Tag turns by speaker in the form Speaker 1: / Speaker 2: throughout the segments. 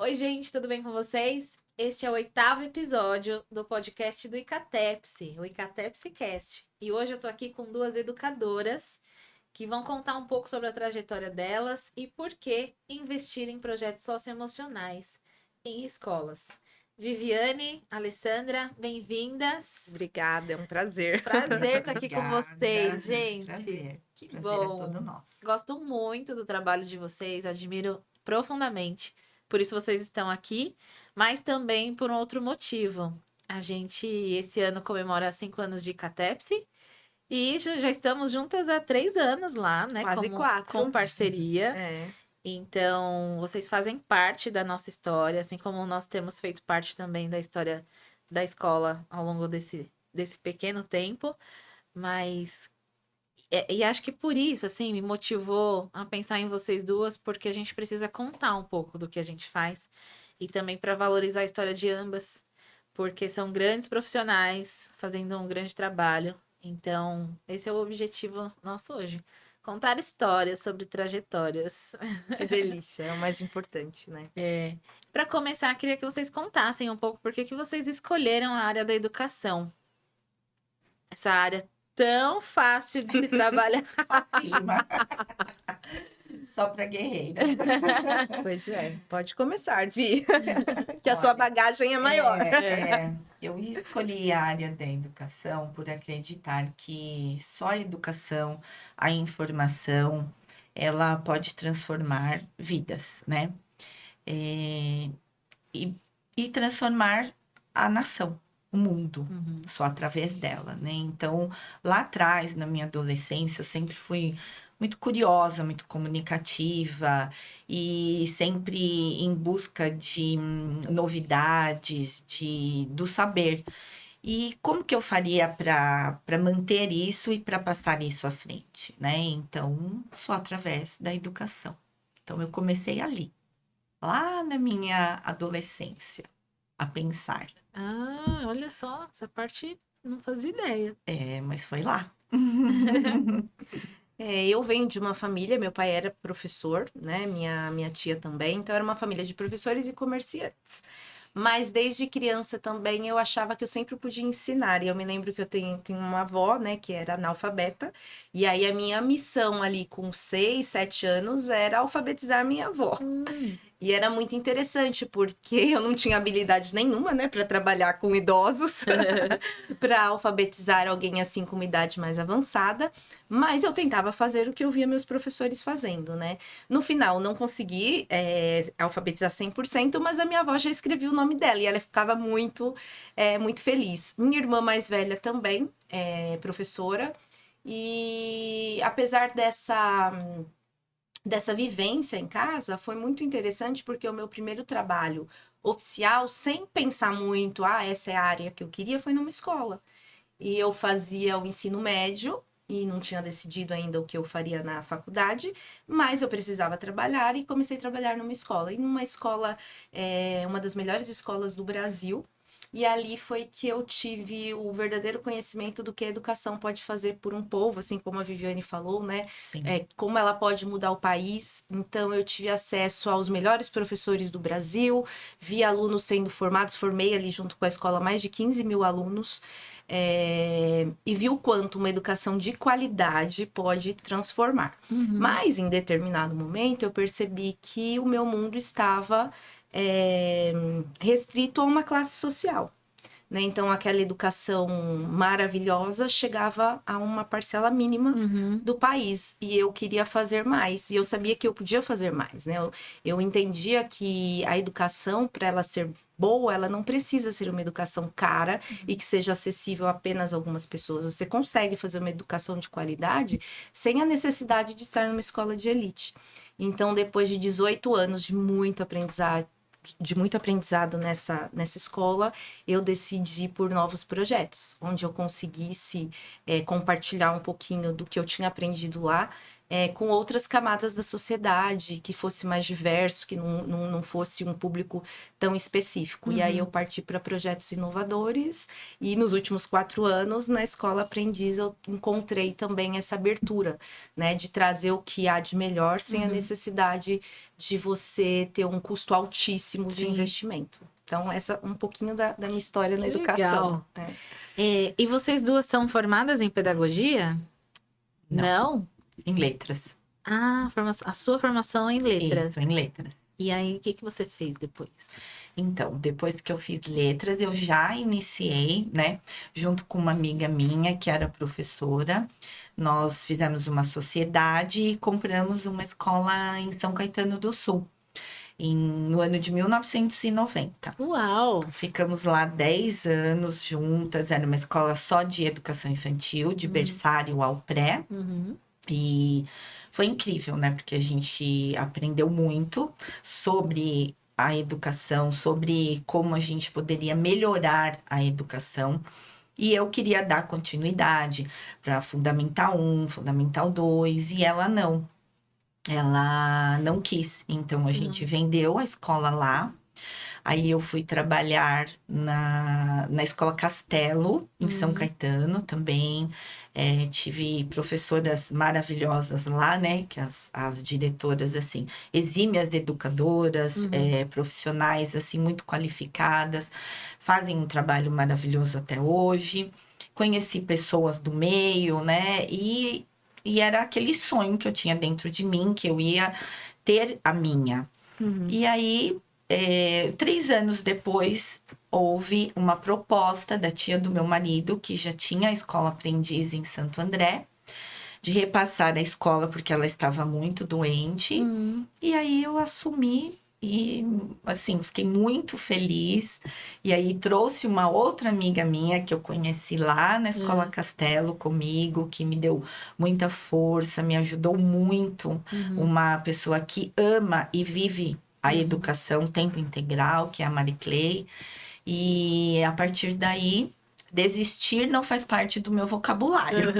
Speaker 1: Oi, gente, tudo bem com vocês? Este é o 8º episódio do podcast do Icatepse, o Icatepse Cast. E hoje eu tô aqui com duas educadoras que vão contar um pouco sobre a trajetória delas e por que investir em projetos socioemocionais em escolas. Viviane, Alessandra, bem-vindas.
Speaker 2: Obrigada, é um prazer.
Speaker 1: Prazer estar aqui com
Speaker 3: Obrigada,
Speaker 1: vocês, gente.
Speaker 3: prazer.
Speaker 1: Que
Speaker 3: Prazer é
Speaker 1: bom.
Speaker 3: todo nosso.
Speaker 1: Gosto muito do trabalho de vocês, admiro profundamente. Por isso vocês estão aqui, mas também por um outro motivo. A gente, esse ano, comemora 5 anos de Catepse e já estamos juntas há 3 anos lá, né?
Speaker 2: Quase 4.
Speaker 1: Com parceria.
Speaker 2: É.
Speaker 1: Então, vocês fazem parte da nossa história, assim como nós temos feito parte também da história da escola ao longo desse pequeno tempo. Mas e acho que por isso, assim, me motivou a pensar em vocês duas, porque a gente precisa contar um pouco do que a gente faz e também para valorizar a história de ambas, porque são grandes profissionais fazendo um grande trabalho. Então, esse é o objetivo nosso hoje. Contar histórias sobre trajetórias.
Speaker 2: Que delícia, é o mais importante, né?
Speaker 1: Para começar, queria que vocês contassem um pouco por que vocês escolheram a área da educação. Essa área tão fácil de se trabalhar.
Speaker 3: Acima. Só para guerreira.
Speaker 2: Pois é, pode começar, Vi. Que a sua bagagem é maior.
Speaker 3: Eu escolhi a área da educação por acreditar que só a educação, a informação, ela pode transformar vidas, né? E transformar a nação, o mundo, só através dela, né? Então, lá atrás, na minha adolescência, eu sempre fui muito curiosa, muito comunicativa e sempre em busca de novidades, do saber. E como que eu faria para manter isso e para passar isso à frente, né? Então, só através da educação. Então, eu comecei ali, lá na minha adolescência, a pensar.
Speaker 1: Ah, olha só, essa parte não fazia ideia.
Speaker 3: Mas foi lá.
Speaker 2: Eu venho de uma família, meu pai era professor, né? Minha tia também, então era uma família de professores e comerciantes. Mas desde criança também eu achava que eu sempre podia ensinar. E eu me lembro que eu tenho uma avó, né, que era analfabeta. E aí a minha missão ali com 6, 7 anos era alfabetizar a minha avó. E era muito interessante, porque eu não tinha habilidade nenhuma, né, para trabalhar com idosos, para alfabetizar alguém assim com uma idade mais avançada, mas eu tentava fazer o que eu via meus professores fazendo, né. No final, não consegui alfabetizar 100%, mas a minha avó já escrevia o nome dela e ela ficava muito feliz. Minha irmã mais velha também é professora, e apesar dessa vivência em casa, foi muito interessante porque o meu primeiro trabalho oficial, sem pensar muito, essa é a área que eu queria, foi numa escola. E eu fazia o ensino médio e não tinha decidido ainda o que eu faria na faculdade, mas eu precisava trabalhar e comecei a trabalhar numa escola. E numa escola, uma das melhores escolas do Brasil. E ali foi que eu tive o verdadeiro conhecimento do que a educação pode fazer por um povo, assim como a Viviane falou, né? Como ela pode mudar o país. Então, eu tive acesso aos melhores professores do Brasil, vi alunos sendo formados, formei ali junto com a escola mais de 15 mil alunos, e vi o quanto uma educação de qualidade pode transformar. Mas, em determinado momento, eu percebi que o meu mundo estava restrito a uma classe social, né? Então, aquela educação maravilhosa chegava a uma parcela mínima do país e eu queria fazer mais e eu sabia que eu podia fazer mais, né? Eu entendia que a educação, para ela ser boa, ela não precisa ser uma educação cara e que seja acessível a apenas algumas pessoas. Você consegue fazer uma educação de qualidade sem a necessidade de estar numa escola de elite. Então, depois de 18 anos de muito aprendizado nessa escola, eu decidi por novos projetos, onde eu conseguisse compartilhar um pouquinho do que eu tinha aprendido lá com outras camadas da sociedade, que fosse mais diverso, que não fosse um público tão específico. E aí eu parti para projetos inovadores, e nos últimos 4 anos, na Escola Aprendiz, eu encontrei também essa abertura, né, de trazer o que há de melhor, sem a necessidade de você ter um custo altíssimo de investimento. Então, essa é um pouquinho da minha história na educação. Né?
Speaker 1: E vocês duas são formadas em pedagogia? Não?
Speaker 3: Em letras.
Speaker 1: Ah, a sua formação é em letras.
Speaker 3: Isso, em letras.
Speaker 1: E aí, o que você fez depois?
Speaker 3: Então, depois que eu fiz letras, eu já iniciei, né? Junto com uma amiga minha, que era professora. Nós fizemos uma sociedade e compramos uma escola em São Caetano do Sul. No ano de 1990.
Speaker 1: Uau!
Speaker 3: Ficamos lá 10 anos juntas. Era uma escola só de educação infantil, de berçário ao pré. E foi incrível, né? Porque a gente aprendeu muito sobre a educação, sobre como a gente poderia melhorar a educação. E eu queria dar continuidade para Fundamental 1, Fundamental 2, e ela não. Ela não quis. Então, a gente vendeu a escola lá. Aí, eu fui trabalhar na Escola Castelo, em São Caetano, também. Tive professoras maravilhosas lá, né? Que as diretoras, assim, exímias educadoras, profissionais, assim, muito qualificadas. Fazem um trabalho maravilhoso até hoje. Conheci pessoas do meio, né? E era aquele sonho que eu tinha dentro de mim, que eu ia ter a minha. E aí, 3 anos depois, houve uma proposta da tia do meu marido, que já tinha a Escola Aprendiz em Santo André, de repassar a escola porque ela estava muito doente. E aí, eu assumi e, assim, fiquei muito feliz. E aí, trouxe uma outra amiga minha que eu conheci lá na Escola Castelo comigo, que me deu muita força, me ajudou muito. Uma pessoa que ama e vive a educação tempo integral, que é a Mari Clay. E, a partir daí, desistir não faz parte do meu vocabulário.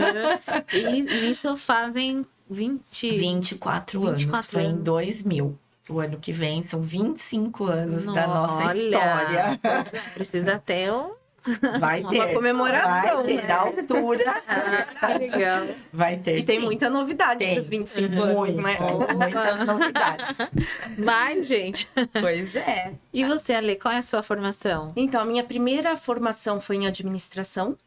Speaker 1: E isso fazem
Speaker 3: 24 anos. Foi em 2000. O ano que vem são 25 anos da nossa história.
Speaker 1: Precisa ter
Speaker 3: Vai ter.
Speaker 2: Uma comemoração.
Speaker 3: Vai ter, da altura.
Speaker 1: que legal.
Speaker 3: Vai ter,
Speaker 2: E tem
Speaker 3: sim.
Speaker 2: muita novidade nos 25 anos, né?
Speaker 3: Muitas novidades.
Speaker 1: Mas, gente.
Speaker 2: Pois é.
Speaker 1: E você, Ale, qual é a sua formação?
Speaker 2: Então, a minha primeira formação foi em administração.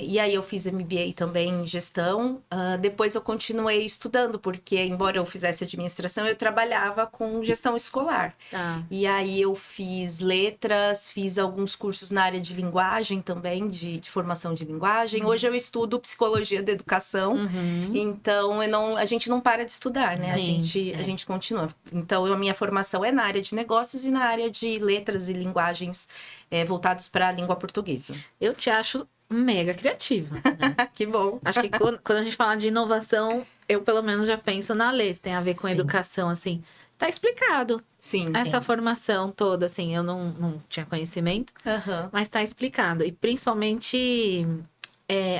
Speaker 2: E aí eu fiz MBA também em gestão. Depois eu continuei estudando, porque embora eu fizesse administração, eu trabalhava com gestão escolar. E aí eu fiz letras, fiz alguns cursos na área de linguagem também, de formação de linguagem. Hoje eu estudo psicologia da educação. Então a gente não para de estudar, né?
Speaker 1: Sim,
Speaker 2: A gente continua. Então a minha formação é na área de negócios e na área de letras e linguagens voltados para a língua portuguesa.
Speaker 1: Eu te acho mega criativa. Né?
Speaker 2: Que bom.
Speaker 1: Acho que quando a gente fala de inovação, eu pelo menos já penso na lei, tem a ver com educação, assim. Tá explicado.
Speaker 2: Sim.
Speaker 1: Essa formação toda, assim, eu não tinha conhecimento, mas tá explicado. E principalmente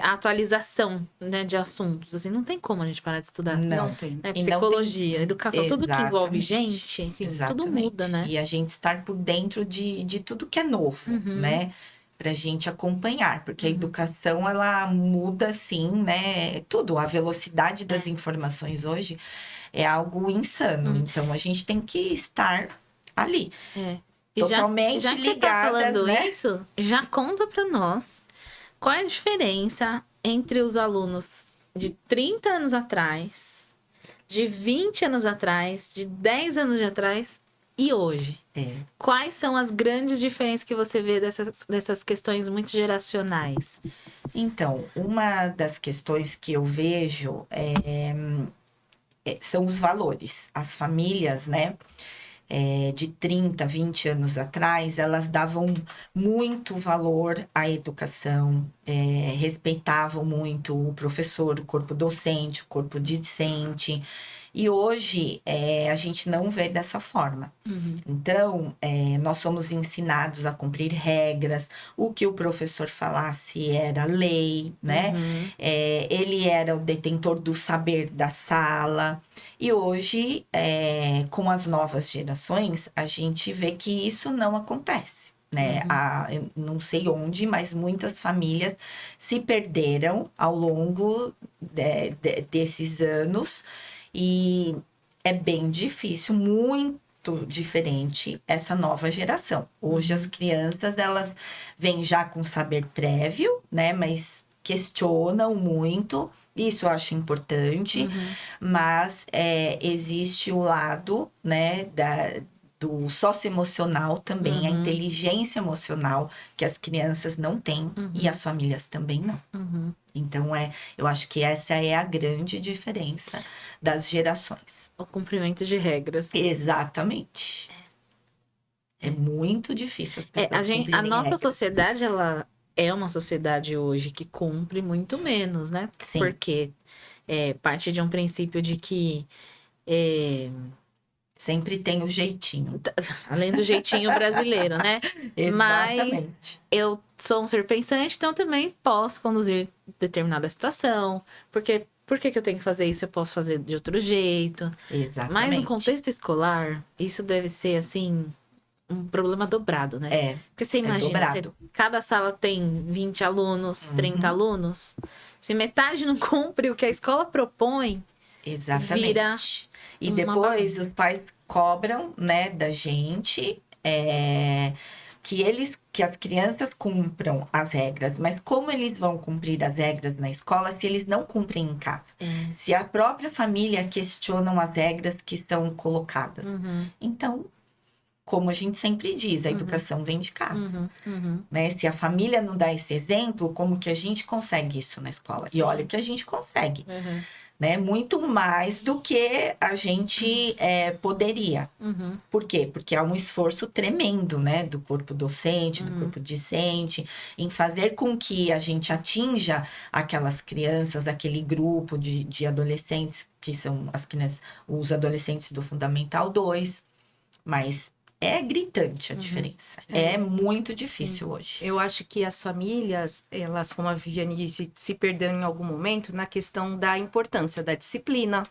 Speaker 1: a atualização, né, de assuntos. Assim, não tem como a gente parar de estudar.
Speaker 2: Não tem.
Speaker 1: Psicologia, educação, tudo que envolve gente, tudo muda, né?
Speaker 3: E a gente estar por dentro de tudo que é novo, né? Pra gente acompanhar, porque a educação, ela muda, sim, né? Tudo, a velocidade das informações hoje é algo insano. Então, a gente tem que estar ali, totalmente
Speaker 1: já que
Speaker 3: ligadas,
Speaker 1: você tá falando
Speaker 3: né?
Speaker 1: isso, já conta pra nós qual é a diferença entre os alunos de 30 anos atrás, de 20 anos atrás, de 10 anos atrás e hoje. Quais são as grandes diferenças que você vê dessas questões muito geracionais?
Speaker 3: Então, uma das questões que eu vejo são os valores. As famílias, né, de 30, 20 anos atrás, elas davam muito valor à educação, respeitavam muito o professor, o corpo docente, o corpo discente. E hoje a gente não vê dessa forma. Então, nós somos ensinados a cumprir regras. O que o professor falasse era lei, né? Ele era o detentor do saber da sala. E hoje, com as novas gerações, a gente vê que isso não acontece. Né? Eu não sei onde, mas muitas famílias se perderam ao longo desses anos e é bem difícil, muito diferente essa nova geração. Hoje as crianças, elas vêm já com saber prévio, né? Mas questionam muito, isso eu acho importante, mas existe o lado, né, do socioemocional também, a inteligência emocional que as crianças não têm e as famílias também não. Então, eu acho que essa é a grande diferença das gerações.
Speaker 1: O cumprimento de regras.
Speaker 3: Exatamente. É muito difícil as pessoas
Speaker 1: a
Speaker 3: cumprirem
Speaker 1: nossa
Speaker 3: regras.
Speaker 1: sociedade, ela é uma sociedade hoje que cumpre muito menos, né?
Speaker 3: Sim.
Speaker 1: Porque parte de um princípio de que
Speaker 3: Sempre tem o jeitinho.
Speaker 1: além do jeitinho brasileiro, né?
Speaker 3: Exatamente.
Speaker 1: Mas eu sou um ser pensante, então também posso conduzir determinada situação. Porque por que eu tenho que fazer isso? Eu posso fazer de outro jeito.
Speaker 3: Exatamente.
Speaker 1: Mas no contexto escolar, isso deve ser, assim, um problema dobrado, né? Porque você imagina, cada sala tem 20 alunos, 30 alunos. Se metade não cumpre o que a escola propõe,
Speaker 3: exatamente.
Speaker 1: Vira
Speaker 3: e
Speaker 1: uma
Speaker 3: depois
Speaker 1: bagunça.
Speaker 3: os pais cobram, né, da gente que as crianças cumpram as regras. Mas como eles vão cumprir as regras na escola se eles não cumprem em casa? Se a própria família questionam as regras que são colocadas. Então, como a gente sempre diz, a educação vem de casa. Né? Se a família não dá esse exemplo, como que a gente consegue isso na escola?
Speaker 1: Sim.
Speaker 3: E olha que a gente consegue. Né? Muito mais do que a gente poderia. Por quê? Porque há um esforço tremendo, né? Do corpo docente, do corpo discente, em fazer com que a gente atinja aquelas crianças, aquele grupo de adolescentes, que são as crianças, os adolescentes do Fundamental 2. Mas é gritante a diferença. É muito difícil hoje.
Speaker 2: Eu acho que as famílias, elas, como a Viviane disse, se perderam em algum momento na questão da importância da disciplina,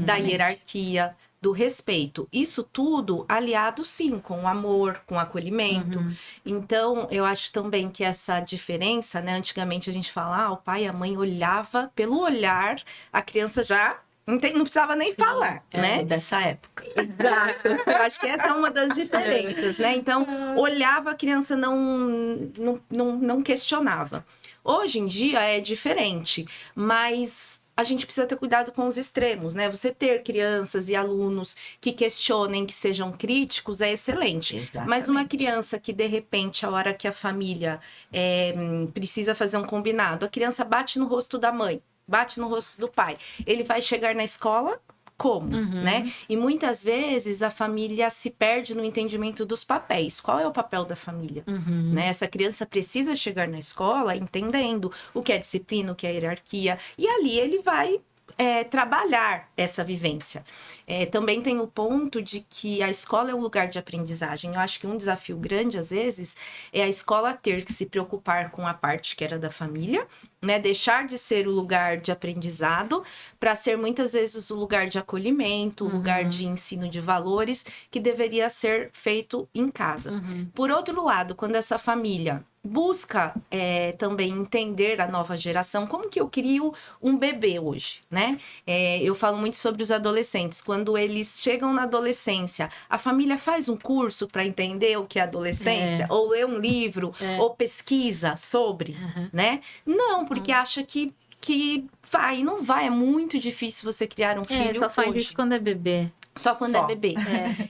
Speaker 2: da hierarquia, do respeito. Isso tudo aliado, sim, com o amor, com o acolhimento. Então, eu acho também que essa diferença, né? Antigamente a gente fala, o pai e a mãe olhava, pelo olhar, a criança já... Não precisava nem falar, né?
Speaker 3: Dessa época.
Speaker 2: Exato. Eu acho que essa é uma das diferenças, né? Então, olhava, a criança não questionava. Hoje em dia é diferente, mas a gente precisa ter cuidado com os extremos, né? Você ter crianças e alunos que questionem, que sejam críticos, é excelente.
Speaker 3: Exatamente.
Speaker 2: Mas uma criança que, de repente, a hora que a família precisa fazer um combinado, a criança bate no rosto da mãe, bate no rosto do pai. Ele vai chegar na escola como, né? E muitas vezes a família se perde no entendimento dos papéis. Qual é o papel da família? Né? Essa criança precisa chegar na escola entendendo o que é disciplina, o que é hierarquia. E ali ele vai trabalhar essa vivência. Também tem o ponto de que a escola é um lugar de aprendizagem. Eu acho que um desafio grande, às vezes, é a escola ter que se preocupar com a parte que era da família, né? Deixar de ser o lugar de aprendizado para ser, muitas vezes, o lugar de acolhimento, o lugar de ensino de valores que deveria ser feito em casa. Por outro lado, quando essa família busca também entender a nova geração, como que eu crio um bebê hoje, né? Eu falo muito sobre os adolescentes. Quando eles chegam na adolescência, a família faz um curso para entender o que é adolescência, ou lê um livro, ou pesquisa sobre, né? Não, porque acha que não vai. É muito difícil você criar um filho
Speaker 1: só faz
Speaker 2: hoje.
Speaker 1: isso quando é bebê.
Speaker 2: Só quando é bebê.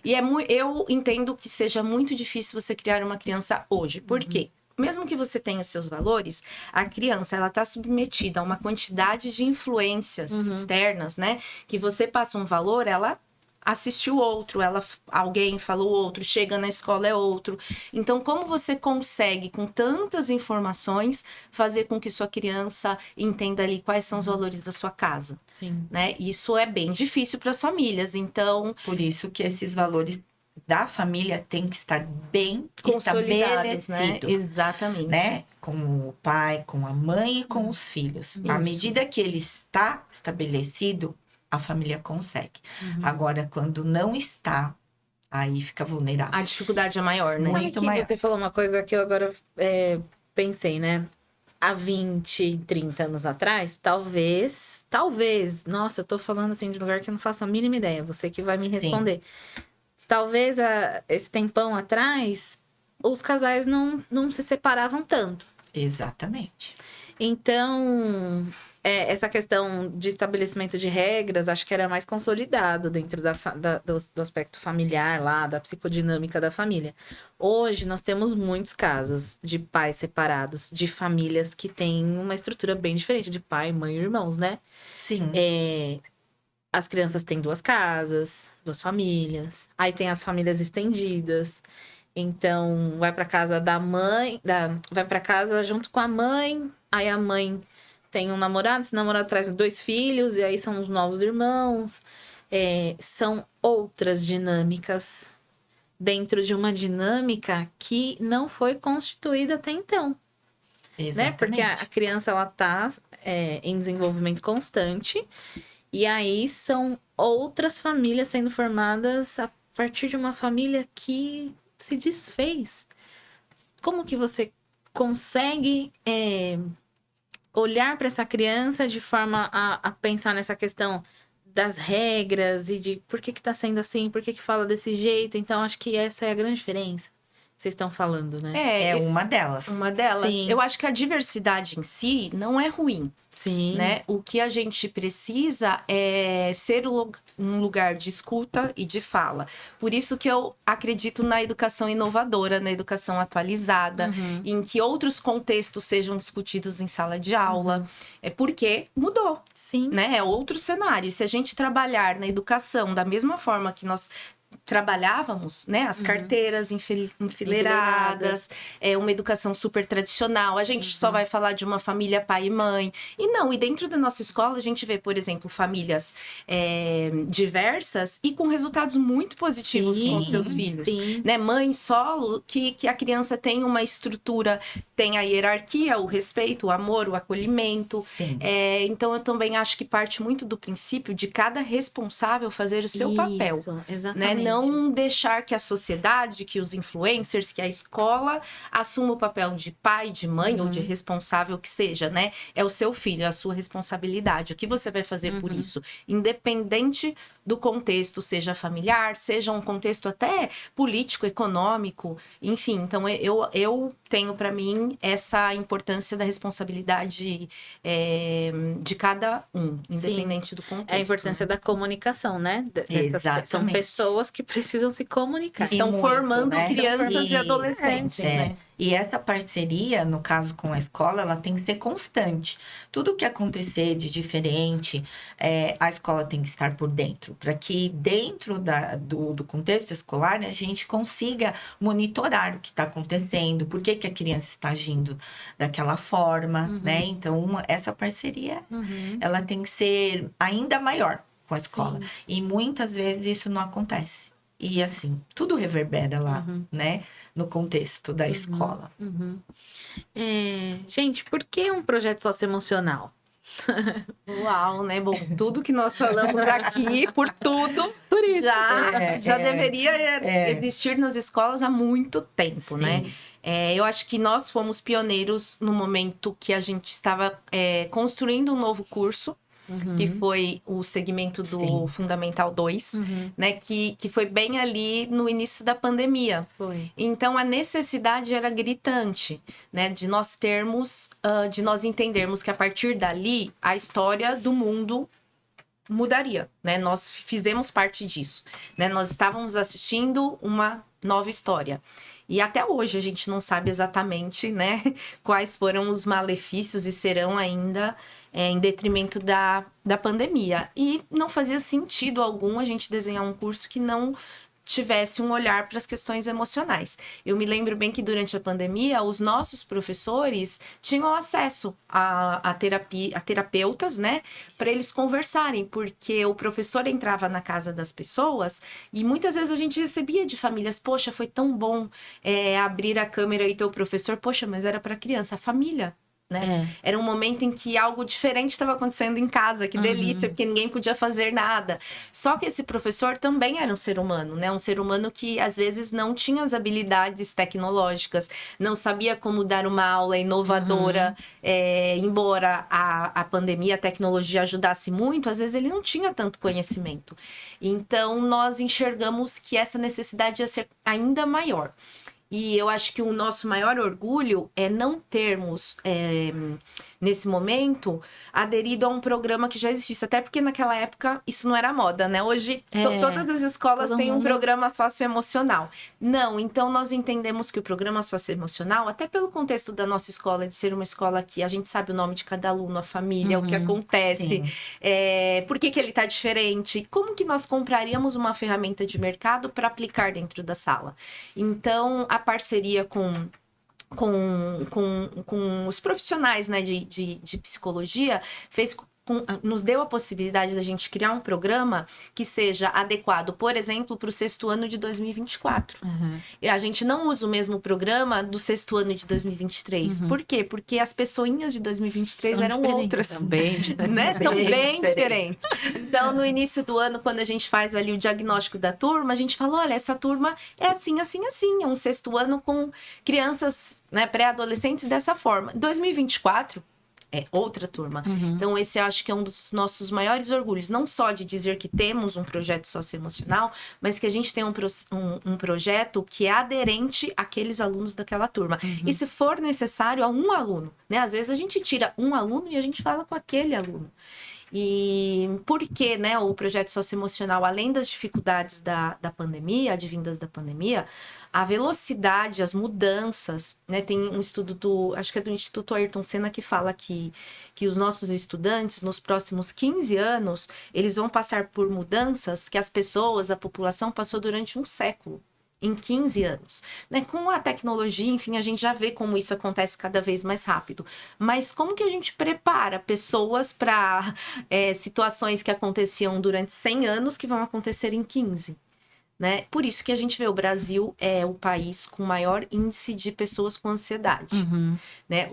Speaker 2: E eu entendo que seja muito difícil você criar uma criança hoje. Por quê? Mesmo que você tenha os seus valores, a criança, ela está submetida a uma quantidade de influências externas, né? Que você passa um valor, ela assistiu outro, alguém falou outro, chega na escola é outro. Então, como você consegue, com tantas informações, fazer com que sua criança entenda ali quais são os valores da sua casa,
Speaker 1: Sim.
Speaker 2: né? Isso é bem difícil para as famílias. Então,
Speaker 3: Por isso que esses valores da família têm que estar bem
Speaker 2: consolidados, né?
Speaker 3: estabelecidos,
Speaker 2: Exatamente.
Speaker 3: né? Com o pai, com a mãe e com os filhos. À medida que ele está estabelecido, a família consegue. Agora, quando não está, aí fica vulnerável.
Speaker 2: A dificuldade é maior, né?
Speaker 3: Muito
Speaker 1: Sabe que
Speaker 3: maior.
Speaker 1: você falou uma coisa que eu agora pensei, né? Há 20, 30 anos atrás, talvez, nossa, eu tô falando assim de lugar que eu não faço a mínima ideia, você que vai me
Speaker 3: Sim.
Speaker 1: responder. Talvez esse tempão atrás, os casais não se separavam tanto.
Speaker 3: Exatamente.
Speaker 1: Então, essa questão de estabelecimento de regras, acho que era mais consolidado dentro do aspecto familiar lá, da psicodinâmica da família. Hoje, nós temos muitos casos de pais separados, de famílias que têm uma estrutura bem diferente, de pai, mãe e irmãos, né?
Speaker 3: Sim.
Speaker 1: As crianças têm 2 casas, 2 famílias. Aí tem as famílias estendidas. Então, vai para casa da mãe, vai para casa junto com a mãe. Aí a mãe tem um namorado, esse namorado traz 2 filhos, e aí são os novos irmãos. São outras dinâmicas dentro de uma dinâmica que não foi constituída até então.
Speaker 3: Exatamente.
Speaker 1: Né? Porque a criança, ela tá em desenvolvimento constante. E aí são outras famílias sendo formadas a partir de uma família que se desfez. Como que você consegue olhar para essa criança de forma a pensar nessa questão das regras e de por que tá sendo assim, por que fala desse jeito? Então, acho que essa é a grande diferença que vocês estão falando, né?
Speaker 3: É uma delas.
Speaker 2: Uma delas.
Speaker 1: Sim.
Speaker 2: Eu acho que a diversidade em si não é ruim.
Speaker 1: Sim.
Speaker 2: Né? O que a gente precisa é ser um lugar de escuta e de fala. Por isso que eu acredito na educação inovadora, na educação atualizada, em que outros contextos sejam discutidos em sala de aula. É porque mudou.
Speaker 1: Sim.
Speaker 2: Né? É outro cenário. E se a gente trabalhar na educação da mesma forma que nós trabalhávamos, né? As carteiras enfileiradas, uma educação super tradicional. A gente só vai falar de uma família pai e mãe. E dentro da nossa escola a gente vê, por exemplo, famílias diversas e com resultados muito positivos com os seus filhos.
Speaker 1: Sim.
Speaker 2: Né? Mãe solo, que a criança tem uma estrutura, tem a hierarquia, o respeito, o amor, o acolhimento.
Speaker 3: Sim.
Speaker 2: Então eu também acho que parte muito do princípio de cada responsável fazer o seu papel.
Speaker 1: Exatamente.
Speaker 2: Né? Não deixar que a sociedade, que os influencers, que a escola assuma o papel de pai, de mãe ou de responsável que seja, né? É o seu filho, é a sua responsabilidade. O que você vai fazer por isso? Independente do contexto, seja familiar, seja um contexto até político, econômico, enfim. Então, eu tenho para mim essa importância da responsabilidade de cada um, independente do contexto.
Speaker 1: É a importância da comunicação, né? São pessoas que precisam se comunicar.
Speaker 2: Estão formando crianças e adolescentes, né?
Speaker 3: E essa parceria, no caso com a escola, ela tem que ser constante. Tudo que acontecer de diferente, a escola tem que estar por dentro. Para que dentro do contexto escolar, a gente consiga monitorar o que está acontecendo, por que a criança está agindo daquela forma, né? Então, essa parceria, ela tem que ser ainda maior com a escola. Sim. E muitas vezes isso não acontece. E assim, tudo reverbera lá, né? No contexto da escola.
Speaker 1: Gente, por que um projeto socioemocional?
Speaker 2: Uau, né? Bom, tudo que nós falamos aqui, por tudo, por isso, já deveria existir nas escolas há muito tempo, Sim. né? Eu acho que nós fomos pioneiros no momento que a gente estava construindo um novo curso, que foi o segmento do Sim. Fundamental 2, né? Que foi bem ali no início da pandemia.
Speaker 1: Foi.
Speaker 2: Então, a necessidade era gritante, né? De nós termos, de nós entendermos que a partir dali, a história do mundo mudaria, né? Nós fizemos parte disso, né? Nós estávamos assistindo uma nova história. E até hoje a gente não sabe exatamente, né, quais foram os malefícios e serão ainda em detrimento da pandemia. E não fazia sentido algum a gente desenhar um curso que não tivesse um olhar para as questões emocionais. Eu me lembro bem que durante a pandemia, os nossos professores tinham acesso a terapeutas, né, para eles conversarem, porque o professor entrava na casa das pessoas e muitas vezes a gente recebia de famílias, poxa, foi tão bom abrir a câmera e ter o professor, poxa, mas era para criança, a família. Né? Era um momento em que algo diferente estava acontecendo em casa, que delícia, porque ninguém podia fazer nada. Só que esse professor também era um ser humano, né? Um ser humano que às vezes não tinha as habilidades tecnológicas, não sabia como dar uma aula inovadora, embora a pandemia, a tecnologia ajudasse muito, às vezes ele não tinha tanto conhecimento. Então, nós enxergamos que essa necessidade ia ser ainda maior. E eu acho que o nosso maior orgulho é não termos, nesse momento, aderido a um programa que já existisse. Até porque naquela época isso não era moda, né? Hoje todas as escolas têm um programa socioemocional. Não, então nós entendemos que o programa socioemocional, até pelo contexto da nossa escola, de ser uma escola que a gente sabe o nome de cada aluno, a família, o que acontece, por que ele está diferente, como que nós compraríamos uma ferramenta de mercado para aplicar dentro da sala. Então, a parceria com os profissionais, né, de psicologia nos deu a possibilidade da gente criar um programa que seja adequado, por exemplo, para o 6º ano de 2024. E a gente não usa o mesmo programa do 6º ano de 2023. Por quê? Porque as pessoinhas de 2023 eram outras. São bem diferentes. Então, no início do ano, quando a gente faz ali o diagnóstico da turma, a gente fala, olha, essa turma é assim, assim, assim. É um 6º ano com crianças, né, pré-adolescentes dessa forma. 2024... é outra turma. Então, esse eu acho que é um dos nossos maiores orgulhos. Não só de dizer que temos um projeto socioemocional, mas que a gente tem um projeto que é aderente àqueles alunos daquela turma. E se for necessário, a um aluno. Né? Às vezes a gente tira um aluno e a gente fala com aquele aluno. E por que, né, o projeto socioemocional, além das dificuldades da pandemia, advindas da pandemia, a velocidade, as mudanças, né, tem um estudo acho que é do Instituto Ayrton Senna, que fala que os nossos estudantes, nos próximos 15 anos, eles vão passar por mudanças que as pessoas, a população, passou durante um século. Em 15 anos. Né? Com a tecnologia, enfim, a gente já vê como isso acontece cada vez mais rápido. Mas como que a gente prepara pessoas para situações que aconteciam durante 100 anos que vão acontecer em 15? Né? Por isso que a gente vê o Brasil é o país com maior índice de pessoas com ansiedade. Né?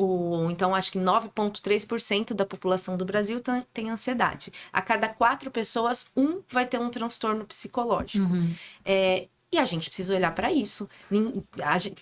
Speaker 2: Então, acho que 9,3% da população do Brasil tem ansiedade. A cada 4 pessoas, 1 vai ter um transtorno psicológico. E a gente precisa olhar para isso.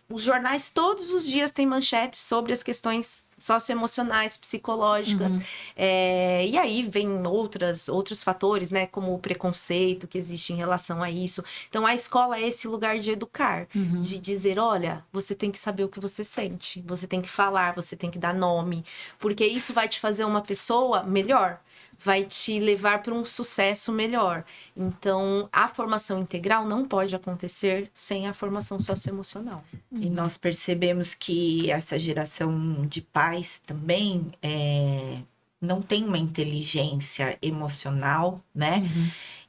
Speaker 2: Os jornais todos os dias têm manchetes sobre as questões socioemocionais, psicológicas. E aí vem outros fatores, né? Como o preconceito que existe em relação a isso. Então, a escola é esse lugar de educar. De dizer, olha, você tem que saber o que você sente. Você tem que falar, você tem que dar nome. Porque isso vai te fazer uma pessoa melhor. Vai te levar para um sucesso melhor. Então, a formação integral não pode acontecer sem a formação socioemocional.
Speaker 3: E nós percebemos que essa geração de pais também não tem uma inteligência emocional, né?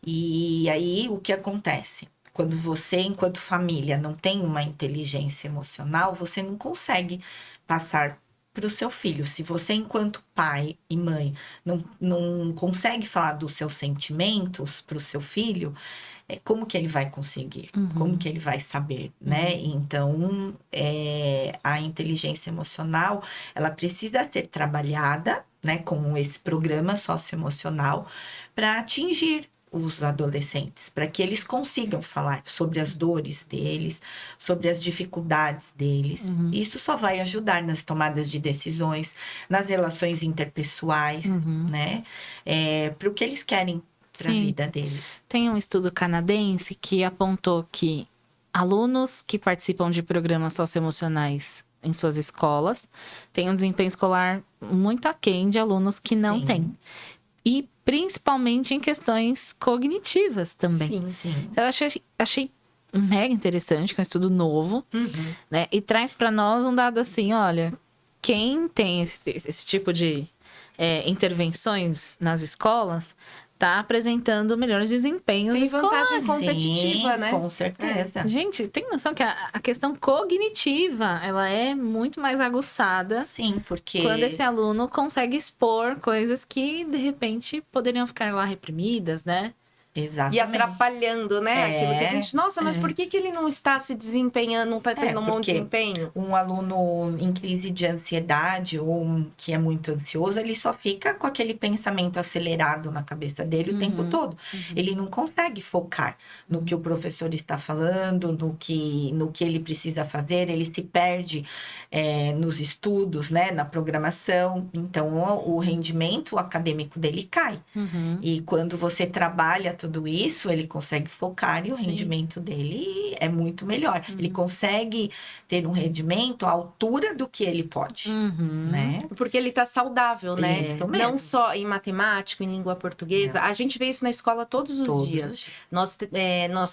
Speaker 3: E aí, o que acontece? Quando você, enquanto família, não tem uma inteligência emocional, você não consegue passar para o seu filho. Se você, enquanto pai e mãe, não consegue falar dos seus sentimentos para o seu filho, como que ele vai conseguir? Como que ele vai saber, né? Então, a inteligência emocional, ela precisa ser trabalhada, né, com esse programa socioemocional para atingir os adolescentes, para que eles consigam falar sobre as dores deles, sobre as dificuldades deles. Isso só vai ajudar nas tomadas de decisões, nas relações interpessoais, né? Para o que eles querem para a vida deles.
Speaker 1: Tem um estudo canadense que apontou que alunos que participam de programas socioemocionais em suas escolas têm um desempenho escolar muito aquém de alunos que não têm. E principalmente em questões cognitivas também.
Speaker 3: Sim.
Speaker 1: Então, eu achei mega interessante, que é um estudo novo, né? E traz para nós um dado assim, olha, quem tem esse tipo de intervenções nas escolas está apresentando melhores desempenhos
Speaker 2: Tem
Speaker 1: escolares.
Speaker 2: vantagem competitiva,
Speaker 3: Sim,
Speaker 2: né?
Speaker 3: com certeza.
Speaker 1: Gente, tem noção que a questão cognitiva, ela é muito mais aguçada
Speaker 3: Sim, porque...
Speaker 1: quando esse aluno consegue expor coisas que, de repente, poderiam ficar lá reprimidas, né?
Speaker 3: Exatamente.
Speaker 2: E atrapalhando, né? Aquilo que a gente... Nossa, mas
Speaker 1: É.
Speaker 2: por que ele não está se desempenhando, não está tendo um bom
Speaker 3: porque
Speaker 2: desempenho?
Speaker 3: um aluno em crise de ansiedade ou que é muito ansioso, ele só fica com aquele pensamento acelerado na cabeça dele o tempo todo. Ele não consegue focar no que o professor está falando, no que ele precisa fazer, ele se perde nos estudos, né, na programação. Então, o rendimento acadêmico dele cai. E quando você trabalha tudo isso, ele consegue focar e o
Speaker 1: Sim.
Speaker 3: rendimento dele é muito melhor. Ele consegue ter um rendimento à altura do que ele pode, né?
Speaker 2: Porque ele tá saudável, né?
Speaker 3: Isso mesmo.
Speaker 2: Não só em matemática, em língua portuguesa. A gente vê isso na escola todos os dias. Nós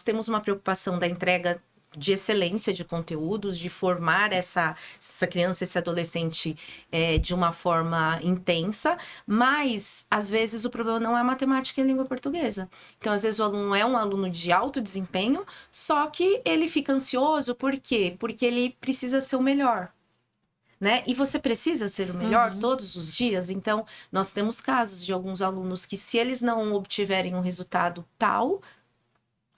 Speaker 2: temos uma preocupação da entrega de excelência de conteúdos, de formar essa criança, esse adolescente de uma forma intensa, mas às vezes o problema não é a matemática e a língua portuguesa. Então, às vezes o aluno é um aluno de alto desempenho, só que ele fica ansioso, por quê? Porque ele precisa ser o melhor. Né? E você precisa ser o melhor todos os dias. Então, nós temos casos de alguns alunos que, se eles não obtiverem um resultado tal,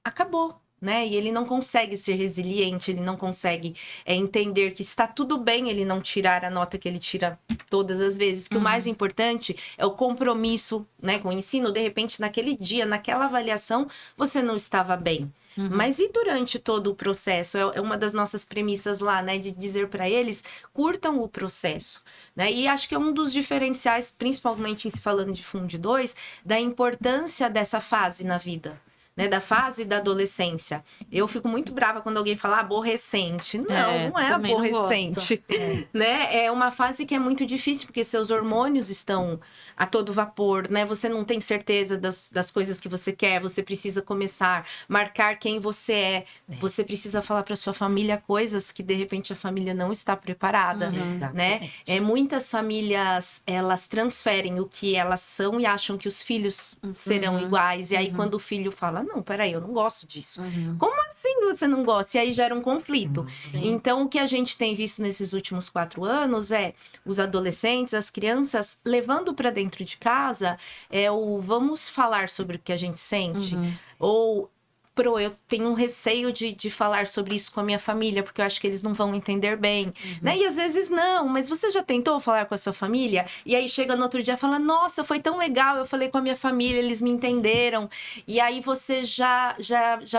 Speaker 2: acabou. Né? E ele não consegue ser resiliente, ele não consegue entender que está tudo bem ele não tirar a nota que ele tira todas as vezes, que o mais importante é o compromisso, né, com o ensino. De repente, naquele dia, naquela avaliação, você não estava bem. Mas e durante todo o processo? É uma das nossas premissas lá, né? De dizer para eles, curtam o processo. Né? E acho que é um dos diferenciais, principalmente em se falando de Fund 2, da importância dessa fase na vida. Né, da fase da adolescência. Eu fico muito brava quando alguém fala aborrecente. Não é aborrecente. Né? É uma fase que é muito difícil, porque seus hormônios estão a todo vapor, né? Você não tem certeza das coisas que você quer, você precisa começar, marcar quem você é. Você precisa falar para sua família coisas que, de repente, a família não está preparada. Né? Muitas famílias, elas transferem o que elas são e acham que os filhos serão iguais. E aí, quando o filho fala, não, peraí, eu não gosto disso. Como assim você não gosta? E aí gera um conflito. Então, o que a gente tem visto nesses últimos 4 anos é os adolescentes, as crianças, levando para dentro de casa vamos falar sobre o que a gente sente. Ou eu tenho um receio de falar sobre isso com a minha família, porque eu acho que eles não vão entender bem, né? E às vezes não, mas você já tentou falar com a sua família? E aí chega no outro dia e fala, nossa, foi tão legal, eu falei com a minha família, eles me entenderam. E aí você já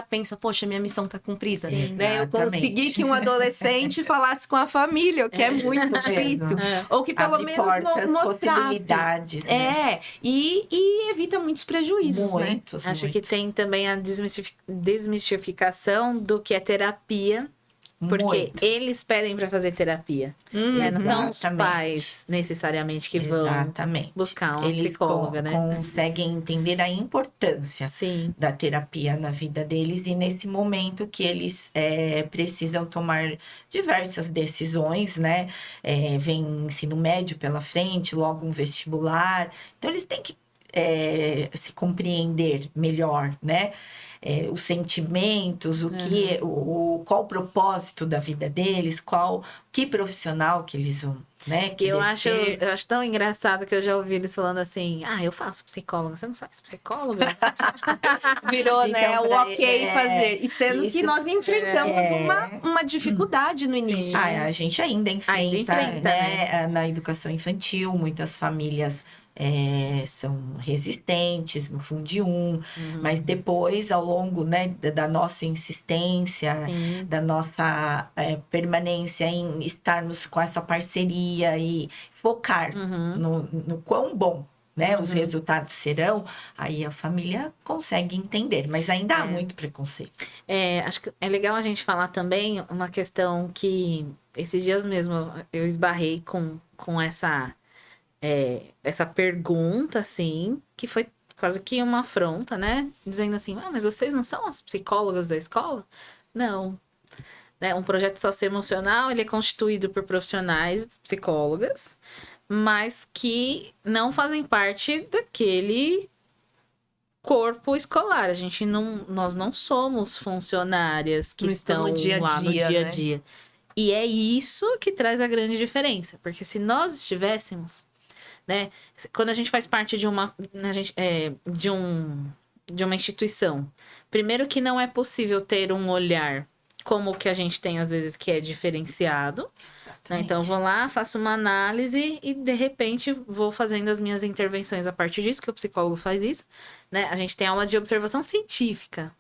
Speaker 2: pensa, poxa, minha missão tá cumprida.
Speaker 3: Sim,
Speaker 2: né? Eu consegui que um adolescente falasse com a família, o que é muito difícil. Ou que pelo menos
Speaker 3: mostrasse.
Speaker 2: E evita muitos prejuízos,
Speaker 3: muitos,
Speaker 1: né? Acho que tem também a desmistificação do que é terapia, porque eles pedem para fazer terapia. Né? Não são os pais necessariamente que vão buscar uma psicóloga, né?
Speaker 3: Eles conseguem entender a importância da terapia na vida deles e nesse momento que eles precisam tomar diversas decisões, né? Vem ensino médio pela frente, logo um vestibular. Então, eles têm que se compreender melhor, né? Os sentimentos, qual o propósito da vida deles, que profissional que eles vão, né?
Speaker 1: Eu acho tão engraçado que eu já ouvi eles falando assim, eu faço psicóloga, você não faz psicóloga?
Speaker 2: Virou, então, né, o ok fazer. E sendo que nós enfrentamos uma dificuldade no início.
Speaker 3: A gente ainda enfrenta, né? Na educação infantil, muitas famílias são resistentes no Fund 1, mas depois, ao longo, né, da nossa insistência, da nossa permanência em estarmos com essa parceria e focar no quão bom, né, os resultados serão, aí a família consegue entender, mas ainda há muito preconceito.
Speaker 1: Acho que é legal a gente falar também uma questão que esses dias mesmo eu esbarrei com essa pergunta, assim, que foi quase que uma afronta, né? Dizendo assim, mas vocês não são as psicólogas da escola? Não. Né? Um projeto socioemocional, ele é constituído por profissionais, psicólogas, mas que não fazem parte daquele corpo escolar. Nós não somos funcionárias que
Speaker 2: Não
Speaker 1: estão
Speaker 2: no dia a
Speaker 1: lá no
Speaker 2: dia,
Speaker 1: dia a
Speaker 2: né?
Speaker 1: dia. E é isso que traz a grande diferença. Porque se nós estivéssemos, né? Quando a gente faz parte de de uma instituição, primeiro que não é possível ter um olhar como o que a gente tem às vezes que é diferenciado. Né? Então, eu vou lá, faço uma análise e, de repente, vou fazendo as minhas intervenções a partir disso, que o psicólogo faz isso. Né? A gente tem aula de observação científica.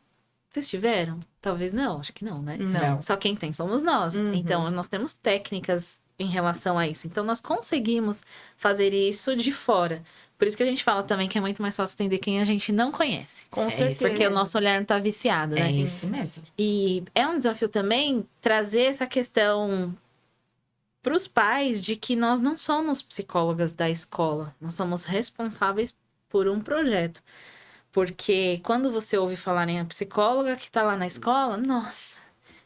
Speaker 1: Vocês tiveram? Talvez não, acho que não, né?
Speaker 2: Não.
Speaker 1: Só quem tem somos nós.
Speaker 2: Uhum.
Speaker 1: Então, nós temos técnicas em relação a isso. Então, nós conseguimos fazer isso de fora. Por isso que a gente fala também que é muito mais fácil atender quem a gente não conhece.
Speaker 2: Com certeza.
Speaker 1: Porque o nosso olhar não tá viciado, né?
Speaker 3: É isso mesmo.
Speaker 1: E é um desafio também trazer essa questão para os pais de que nós não somos psicólogas da escola. Nós somos responsáveis por um projeto. Porque quando você ouve falar em a psicóloga que tá lá na escola, nossa,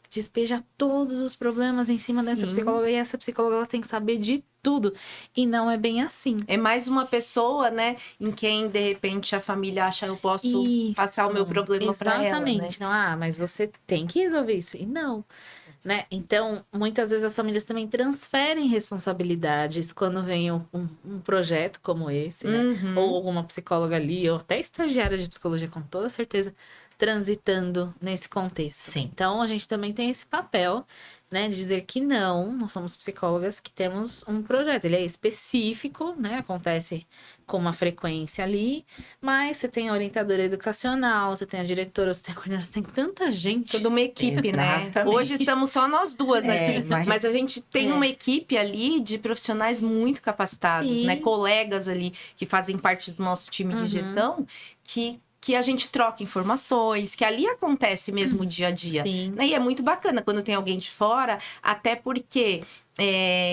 Speaker 1: despeja todos os problemas em cima dessa
Speaker 2: Sim.
Speaker 1: psicóloga. E essa psicóloga ela tem que saber de tudo. E não é bem assim.
Speaker 2: É mais uma pessoa, né, em quem, de repente, a família acha eu posso passar o meu problema para ela, né?
Speaker 1: Exatamente. Não, mas você tem que resolver isso. E não. Né? Então, muitas vezes as famílias também transferem responsabilidades quando vem um projeto como esse, né?
Speaker 2: Uhum.
Speaker 1: Ou alguma psicóloga ali, ou até estagiária de psicologia, com toda certeza, transitando nesse contexto.
Speaker 3: Sim.
Speaker 1: Então, a gente também tem esse papel, né? De dizer que não somos psicólogas que temos um projeto. Ele é específico, né? Acontece com uma frequência ali, mas você tem a orientadora educacional, você tem a diretora, você tem a coordenadora, você tem tanta gente.
Speaker 2: Toda uma equipe, né?
Speaker 3: Exatamente.
Speaker 2: Hoje estamos só nós duas aqui, mas a gente tem uma equipe ali de profissionais muito capacitados,
Speaker 1: Sim.
Speaker 2: né? Colegas ali que fazem parte do nosso time de gestão, que a gente troca informações, que ali acontece mesmo o dia a dia.
Speaker 1: Sim.
Speaker 2: Né? E é muito bacana quando tem alguém de fora, até porque,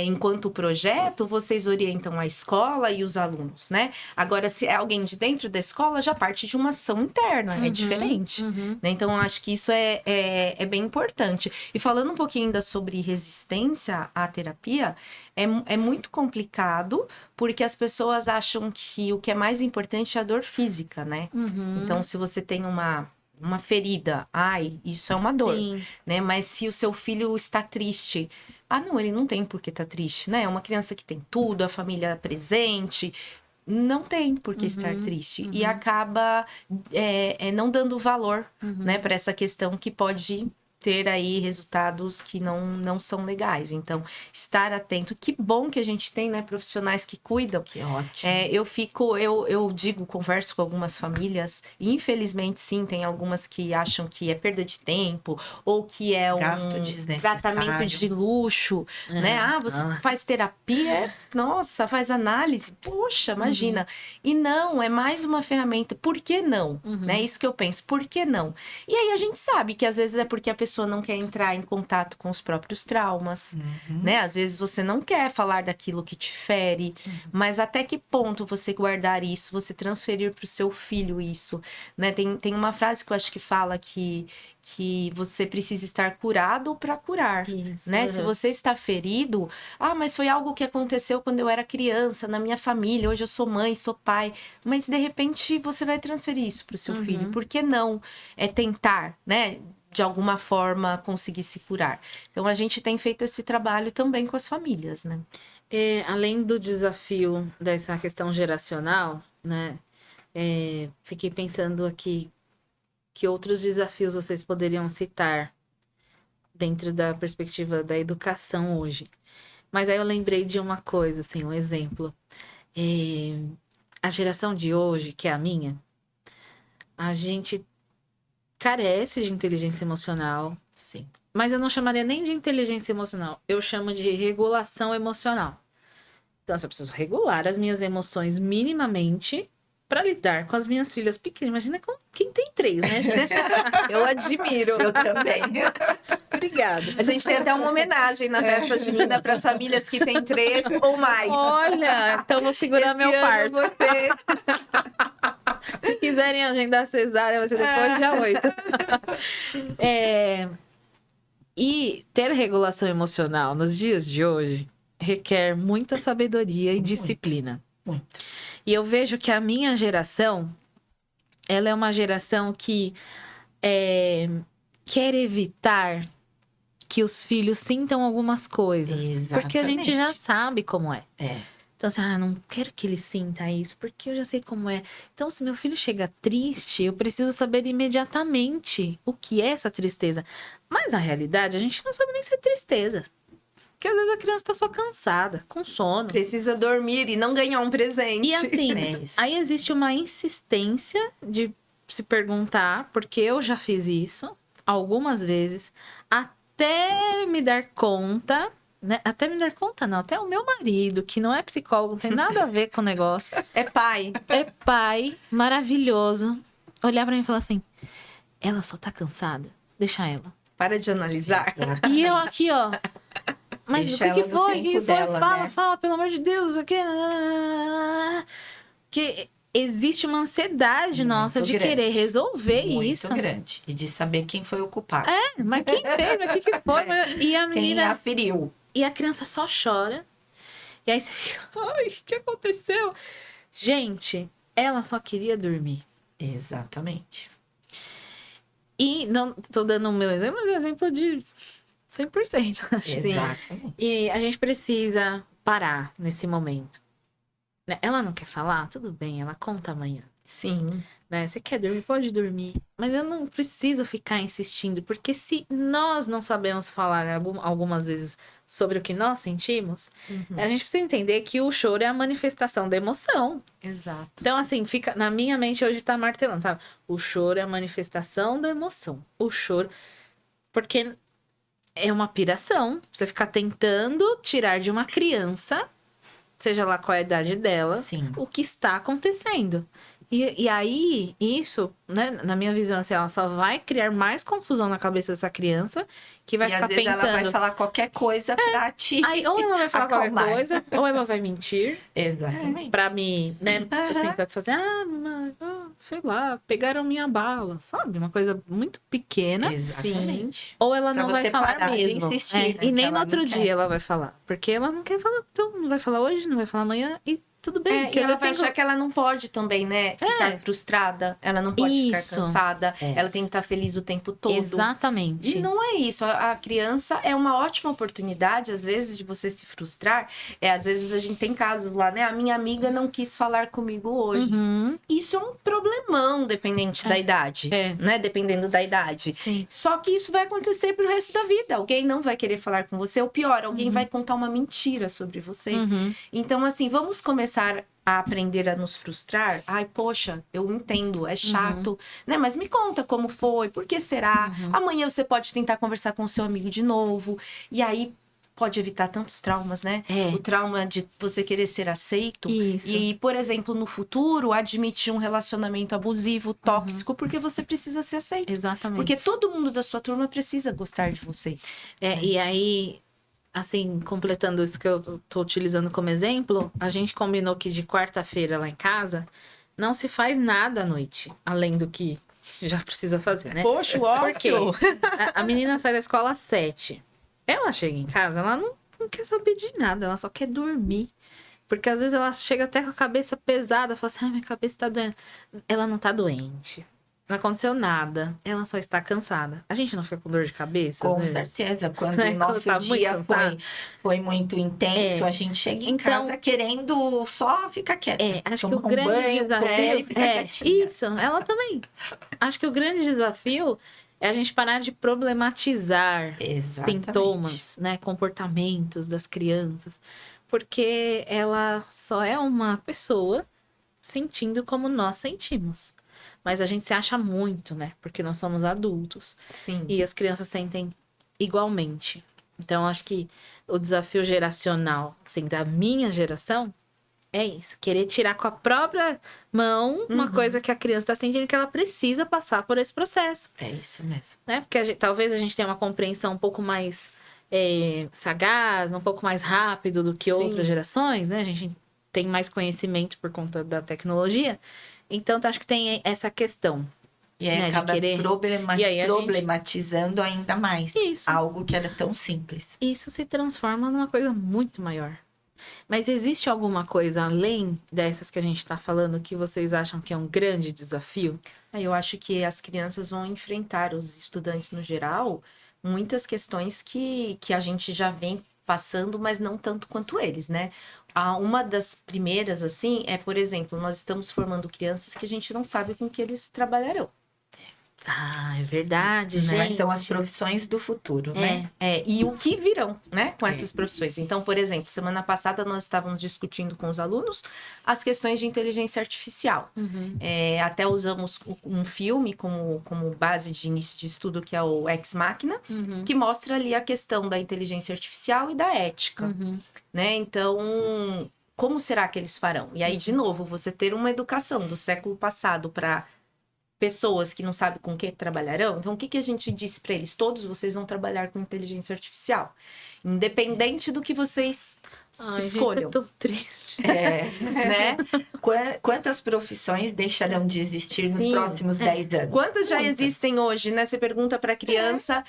Speaker 2: enquanto projeto, vocês orientam a escola e os alunos, né? Agora, se é alguém de dentro da escola, já parte de uma ação interna, é diferente. Né? Então, eu acho que isso é bem importante. E falando um pouquinho ainda sobre resistência à terapia, é muito complicado, porque as pessoas acham que o que é mais importante é a dor física, né? Então, se você tem uma ferida, isso é uma dor,
Speaker 1: Sim.
Speaker 2: né? Mas se o seu filho está triste, não, ele não tem por que estar triste, né? É uma criança que tem tudo, a família presente, não tem por que estar triste. E acaba não dando valor, né, para essa questão que pode ter aí resultados que não são legais. Então, estar atento. Que bom que a gente tem, né, profissionais que cuidam.
Speaker 3: Que ótimo.
Speaker 2: Eu digo, converso com algumas famílias, e infelizmente, sim, tem algumas que acham que é perda de tempo, ou que é
Speaker 3: Gasto
Speaker 2: um
Speaker 3: desnecessário.
Speaker 2: tratamento de luxo, né? Você faz terapia, nossa, faz análise, poxa, imagina. E não, é mais uma ferramenta. Por que não? Né? Isso que eu penso, por que não? E aí a gente sabe que às vezes é porque a pessoa não quer entrar em contato com os próprios traumas, né? Às vezes você não quer falar daquilo que te fere, mas até que ponto você guardar isso, você transferir para o seu filho isso, né? Tem uma frase que eu acho que fala que você precisa estar curado para curar,
Speaker 1: Isso,
Speaker 2: né? Se você está ferido, mas foi algo que aconteceu quando eu era criança, na minha família, hoje eu sou mãe, sou pai, mas de repente você vai transferir isso para o seu filho, por que não tentar, né? De alguma forma conseguir se curar. Então a gente tem feito esse trabalho também com as famílias, né?
Speaker 1: Além do desafio dessa questão geracional, né? Fiquei pensando aqui que outros desafios vocês poderiam citar dentro da perspectiva da educação hoje. Mas aí eu lembrei de uma coisa, assim, um exemplo. A geração de hoje, que é a minha, a gente carece de inteligência emocional.
Speaker 3: Sim.
Speaker 1: Mas eu não chamaria nem de inteligência emocional. Eu chamo de regulação emocional. Então, eu preciso regular as minhas emoções minimamente para lidar com as minhas filhas pequenas. Imagina quem tem 3, né, gente? Eu admiro.
Speaker 3: Eu também.
Speaker 1: Obrigada.
Speaker 2: A gente tem até uma homenagem na festa junina para as famílias que têm 3 ou mais.
Speaker 1: Olha, então vou segurar meu parto. Se quiserem agendar cesárea, vai ser depois do dia 8. E ter regulação emocional nos dias de hoje requer muita sabedoria e disciplina.
Speaker 3: Muito.
Speaker 1: E eu vejo que a minha geração, ela é uma geração que quer evitar que os filhos sintam algumas coisas. Porque a gente já
Speaker 3: Exatamente.
Speaker 1: sabe como é.
Speaker 3: É.
Speaker 1: Então, assim, não quero que ele sinta isso, porque eu já sei como é. Então, se meu filho chega triste, eu preciso saber imediatamente o que é essa tristeza. Mas, na realidade, a gente não sabe nem se é tristeza. Porque, às vezes, a criança tá só cansada, com sono.
Speaker 2: Precisa dormir e não ganhar um presente.
Speaker 1: E, assim,
Speaker 3: É isso.
Speaker 1: aí existe uma insistência de se perguntar, porque eu já fiz isso algumas vezes, até me dar conta... Né? Até me dar conta, não. Até o meu marido, que não é psicólogo, não tem nada a ver com o negócio.
Speaker 2: É pai.
Speaker 1: É pai, maravilhoso. Olhar pra mim e falar assim: ela só tá cansada. Deixa ela.
Speaker 2: Para de analisar.
Speaker 1: E eu aqui, ó. Mas
Speaker 3: Deixa
Speaker 1: o que
Speaker 3: ela no
Speaker 1: foi? O que
Speaker 3: tempo
Speaker 1: foi?
Speaker 3: dela,
Speaker 1: Fala,
Speaker 3: né?
Speaker 1: fala, pelo amor de Deus, o que? Que existe uma ansiedade nossa
Speaker 3: Muito
Speaker 1: de
Speaker 3: grande.
Speaker 1: querer resolver
Speaker 3: Muito
Speaker 1: isso.
Speaker 3: grande. E de saber quem foi o culpado.
Speaker 1: Mas quem fez? Mas o que foi? E a
Speaker 3: Quem
Speaker 1: menina.
Speaker 3: aferiu.
Speaker 1: E a criança só chora. E aí você fica: ai, o que aconteceu? Gente, ela só queria dormir.
Speaker 3: Exatamente.
Speaker 1: E não tô dando o meu exemplo, mas é exemplo de 100%, acho.
Speaker 3: Exatamente.
Speaker 1: E a gente precisa parar nesse momento. Né? Ela não quer falar? Tudo bem, ela conta amanhã.
Speaker 2: Sim.
Speaker 1: Né? Você quer dormir? Pode dormir. Mas eu não preciso ficar insistindo, porque se nós não sabemos falar algumas vezes sobre o que nós sentimos, a gente precisa entender que o choro é a manifestação da emoção.
Speaker 2: Exato.
Speaker 1: Então, assim, fica na minha mente hoje tá martelando, sabe? O choro é a manifestação da emoção. O choro. Porque é uma piração. Você ficar tentando tirar de uma criança, seja lá qual é a idade dela,
Speaker 3: Sim.
Speaker 1: o que está acontecendo. E aí, isso, né, na minha visão, assim, ela só vai criar mais confusão na cabeça dessa criança, que vai
Speaker 3: E
Speaker 1: ficar
Speaker 3: às vezes
Speaker 1: pensando.
Speaker 3: ela vai falar qualquer coisa pra te
Speaker 1: Aí, ou ela vai falar
Speaker 3: acalmar.
Speaker 1: qualquer coisa, ou ela vai mentir.
Speaker 3: Exatamente.
Speaker 1: Pra me, né, assim,
Speaker 3: Aham.
Speaker 1: satisfazer. Mas, sei lá, pegaram minha bala, sabe? Uma coisa muito pequena.
Speaker 3: Exatamente.
Speaker 1: Ou ela
Speaker 3: Pra
Speaker 1: não vai
Speaker 3: você
Speaker 1: falar
Speaker 3: parar de
Speaker 1: mesmo.
Speaker 3: insistir, né,
Speaker 1: E
Speaker 3: que
Speaker 1: nem
Speaker 3: ela
Speaker 1: no outro
Speaker 3: não
Speaker 1: dia
Speaker 3: quer.
Speaker 1: ela vai falar. Porque ela não quer falar. Então, não vai falar hoje, não vai falar amanhã. E tudo bem.
Speaker 2: É,
Speaker 1: porque
Speaker 2: e
Speaker 1: às
Speaker 2: ela
Speaker 1: vezes
Speaker 2: vai
Speaker 1: tem
Speaker 2: achar que ela não pode também, né? Ficar frustrada. Ela não pode
Speaker 1: Isso.
Speaker 2: ficar cansada.
Speaker 3: É.
Speaker 2: Ela tem que estar feliz o tempo todo.
Speaker 1: Exatamente.
Speaker 2: E não é isso. A criança é uma ótima oportunidade, às vezes, de você se frustrar. Às vezes a gente tem casos lá, né? A minha amiga não quis falar comigo hoje.
Speaker 1: Uhum.
Speaker 2: Isso é um problemão, dependente da idade.
Speaker 1: É.
Speaker 2: Né? Dependendo da idade.
Speaker 1: Sim.
Speaker 2: Só que isso vai acontecer pro resto da vida. Alguém não vai querer falar com você. Ou pior, alguém vai contar uma mentira sobre você.
Speaker 1: Uhum.
Speaker 2: Então, assim, vamos começar a aprender a nos frustrar. Ai, poxa, eu entendo, é chato, né? Mas me conta como foi, por que será? Amanhã você pode tentar conversar com o seu amigo de novo. E aí pode evitar tantos traumas, né?
Speaker 1: É.
Speaker 2: O trauma de você querer ser aceito.
Speaker 1: Isso.
Speaker 2: E, por exemplo, no futuro, admitir um relacionamento abusivo, tóxico, porque você precisa ser aceito.
Speaker 1: Exatamente.
Speaker 2: Porque todo mundo da sua turma precisa gostar de você.
Speaker 1: E aí, assim, completando isso que eu tô utilizando como exemplo, a gente combinou que de quarta-feira lá em casa não se faz nada à noite, além do que já precisa fazer, né?
Speaker 2: Poxa, o
Speaker 1: Por quê?
Speaker 2: ócio!
Speaker 1: A menina sai da escola às 7. Ela chega em casa, ela não quer saber de nada, ela só quer dormir. Porque às vezes ela chega até com a cabeça pesada, fala assim: ai, minha cabeça tá doendo. Ela não tá doente. Não aconteceu nada. Ela só está cansada. A gente não fica com dor de cabeça?
Speaker 3: Com
Speaker 1: às vezes?
Speaker 3: certeza. Quando
Speaker 1: Né?
Speaker 3: o nosso
Speaker 1: Quando tá muito
Speaker 3: dia
Speaker 1: cansado.
Speaker 3: foi muito intenso, a gente chega em
Speaker 1: Então-
Speaker 3: casa querendo só ficar quieta.
Speaker 1: Acho que
Speaker 3: Tomar
Speaker 1: o grande
Speaker 3: banho, comer
Speaker 1: desafio
Speaker 3: e ficar quietinha.
Speaker 1: isso, ela também. Acho que o grande desafio é a gente parar de problematizar
Speaker 3: Exatamente.
Speaker 1: sintomas, né, comportamentos das crianças, porque ela só é uma pessoa sentindo como nós sentimos. Mas a gente se acha muito, né? Porque nós somos adultos.
Speaker 2: Sim.
Speaker 1: E as crianças sentem igualmente. Então, acho que o desafio geracional, assim, da minha geração, é isso. Querer tirar com a própria mão uma coisa que a criança está sentindo que ela precisa passar por esse processo,
Speaker 3: É isso mesmo.
Speaker 1: né? Porque talvez a gente tenha uma compreensão um pouco mais sagaz, um pouco mais rápido do que
Speaker 2: Sim.
Speaker 1: outras gerações, né? A gente tem mais conhecimento por conta da tecnologia. Então, acho que tem essa questão.
Speaker 3: E aí
Speaker 1: Né, de
Speaker 3: acaba
Speaker 1: querer. E aí a gente-
Speaker 3: problematizando ainda mais.
Speaker 1: Isso.
Speaker 3: Algo que era tão simples.
Speaker 1: Isso se transforma numa coisa muito maior. Mas existe alguma coisa além dessas que a gente está falando que vocês acham que é um grande desafio?
Speaker 2: Eu acho que as crianças vão enfrentar, os estudantes no geral, muitas questões que a gente já vem passando, mas não tanto quanto eles, né? Uma das primeiras, assim, é, por exemplo, nós estamos formando crianças que a gente não sabe com que eles trabalharão.
Speaker 1: Ah, é verdade,
Speaker 3: Né?
Speaker 1: gente.
Speaker 3: São as profissões do futuro, né?
Speaker 2: E o que virão, né, com essas profissões. Então, por exemplo, semana passada nós estávamos discutindo com os alunos as questões de inteligência artificial.
Speaker 1: Uhum.
Speaker 2: Até usamos um filme como base de início de estudo, que é o Ex Machina,
Speaker 1: Uhum.
Speaker 2: que mostra ali a questão da inteligência artificial e da ética,
Speaker 1: Uhum.
Speaker 2: né? Então, como será que eles farão? E aí, de novo, você ter uma educação do século passado para pessoas que não sabem com o que trabalharão. Então, o que a gente disse para eles? Todos vocês vão trabalhar com inteligência artificial. Independente do que vocês
Speaker 1: Ai,
Speaker 2: escolham.
Speaker 1: gente, é tão triste.
Speaker 2: né?
Speaker 3: Quantas profissões deixarão de existir nos
Speaker 2: Sim,
Speaker 3: próximos 10 anos?
Speaker 2: Quantas já
Speaker 3: Muitas.
Speaker 2: existem hoje, né? Você pergunta para criança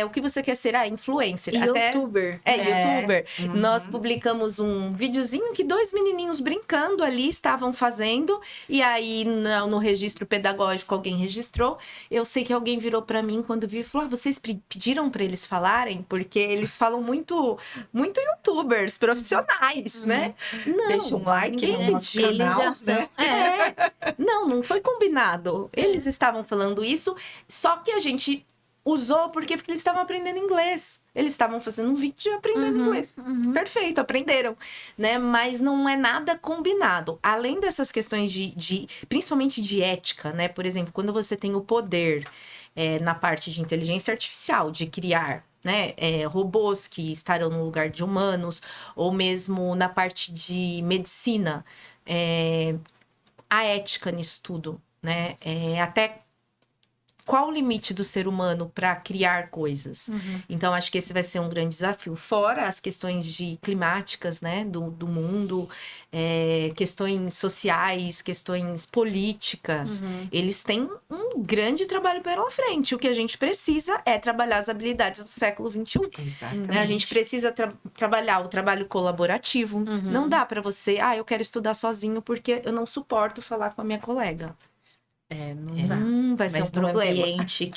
Speaker 2: o que você quer ser? Influencer.
Speaker 1: YouTuber.
Speaker 2: Youtuber.
Speaker 3: Uhum.
Speaker 2: Nós publicamos um videozinho que 2 menininhos brincando ali estavam fazendo. E aí, no registro pedagógico, alguém registrou. Eu sei que alguém virou para mim quando viu e falou: vocês pediram para eles falarem? Porque eles falam muito youtubers profissionais, né? Não,
Speaker 3: Deixa um like
Speaker 2: ninguém
Speaker 3: no nosso
Speaker 2: pediu.
Speaker 1: Eles
Speaker 3: canal,
Speaker 1: já são.
Speaker 3: né?
Speaker 2: Não foi combinado. Eles estavam falando isso, só que a gente usou porque eles estavam aprendendo inglês. Eles estavam fazendo um vídeo aprendendo inglês. Perfeito, aprenderam, né? Mas não é nada combinado. Além dessas questões principalmente de ética, né? Por exemplo, quando você tem o poder na parte de inteligência artificial, de criar, né, robôs que estarão no lugar de humanos, ou mesmo na parte de medicina, a ética nisso tudo, né? Até qual o limite do ser humano para criar coisas? Então, acho que esse vai ser um grande desafio. Fora as questões climáticas, né, do mundo, questões sociais, questões políticas. Eles têm um grande trabalho pela frente. O que a gente precisa é trabalhar as habilidades do século XXI.
Speaker 3: Exatamente.
Speaker 2: Né? A gente precisa trabalhar o trabalho colaborativo. Não dá para você, eu quero estudar sozinho porque eu não suporto falar com a minha colega.
Speaker 1: Não dá.
Speaker 2: Vai ser um
Speaker 3: Mas no
Speaker 2: problema.
Speaker 3: ambiente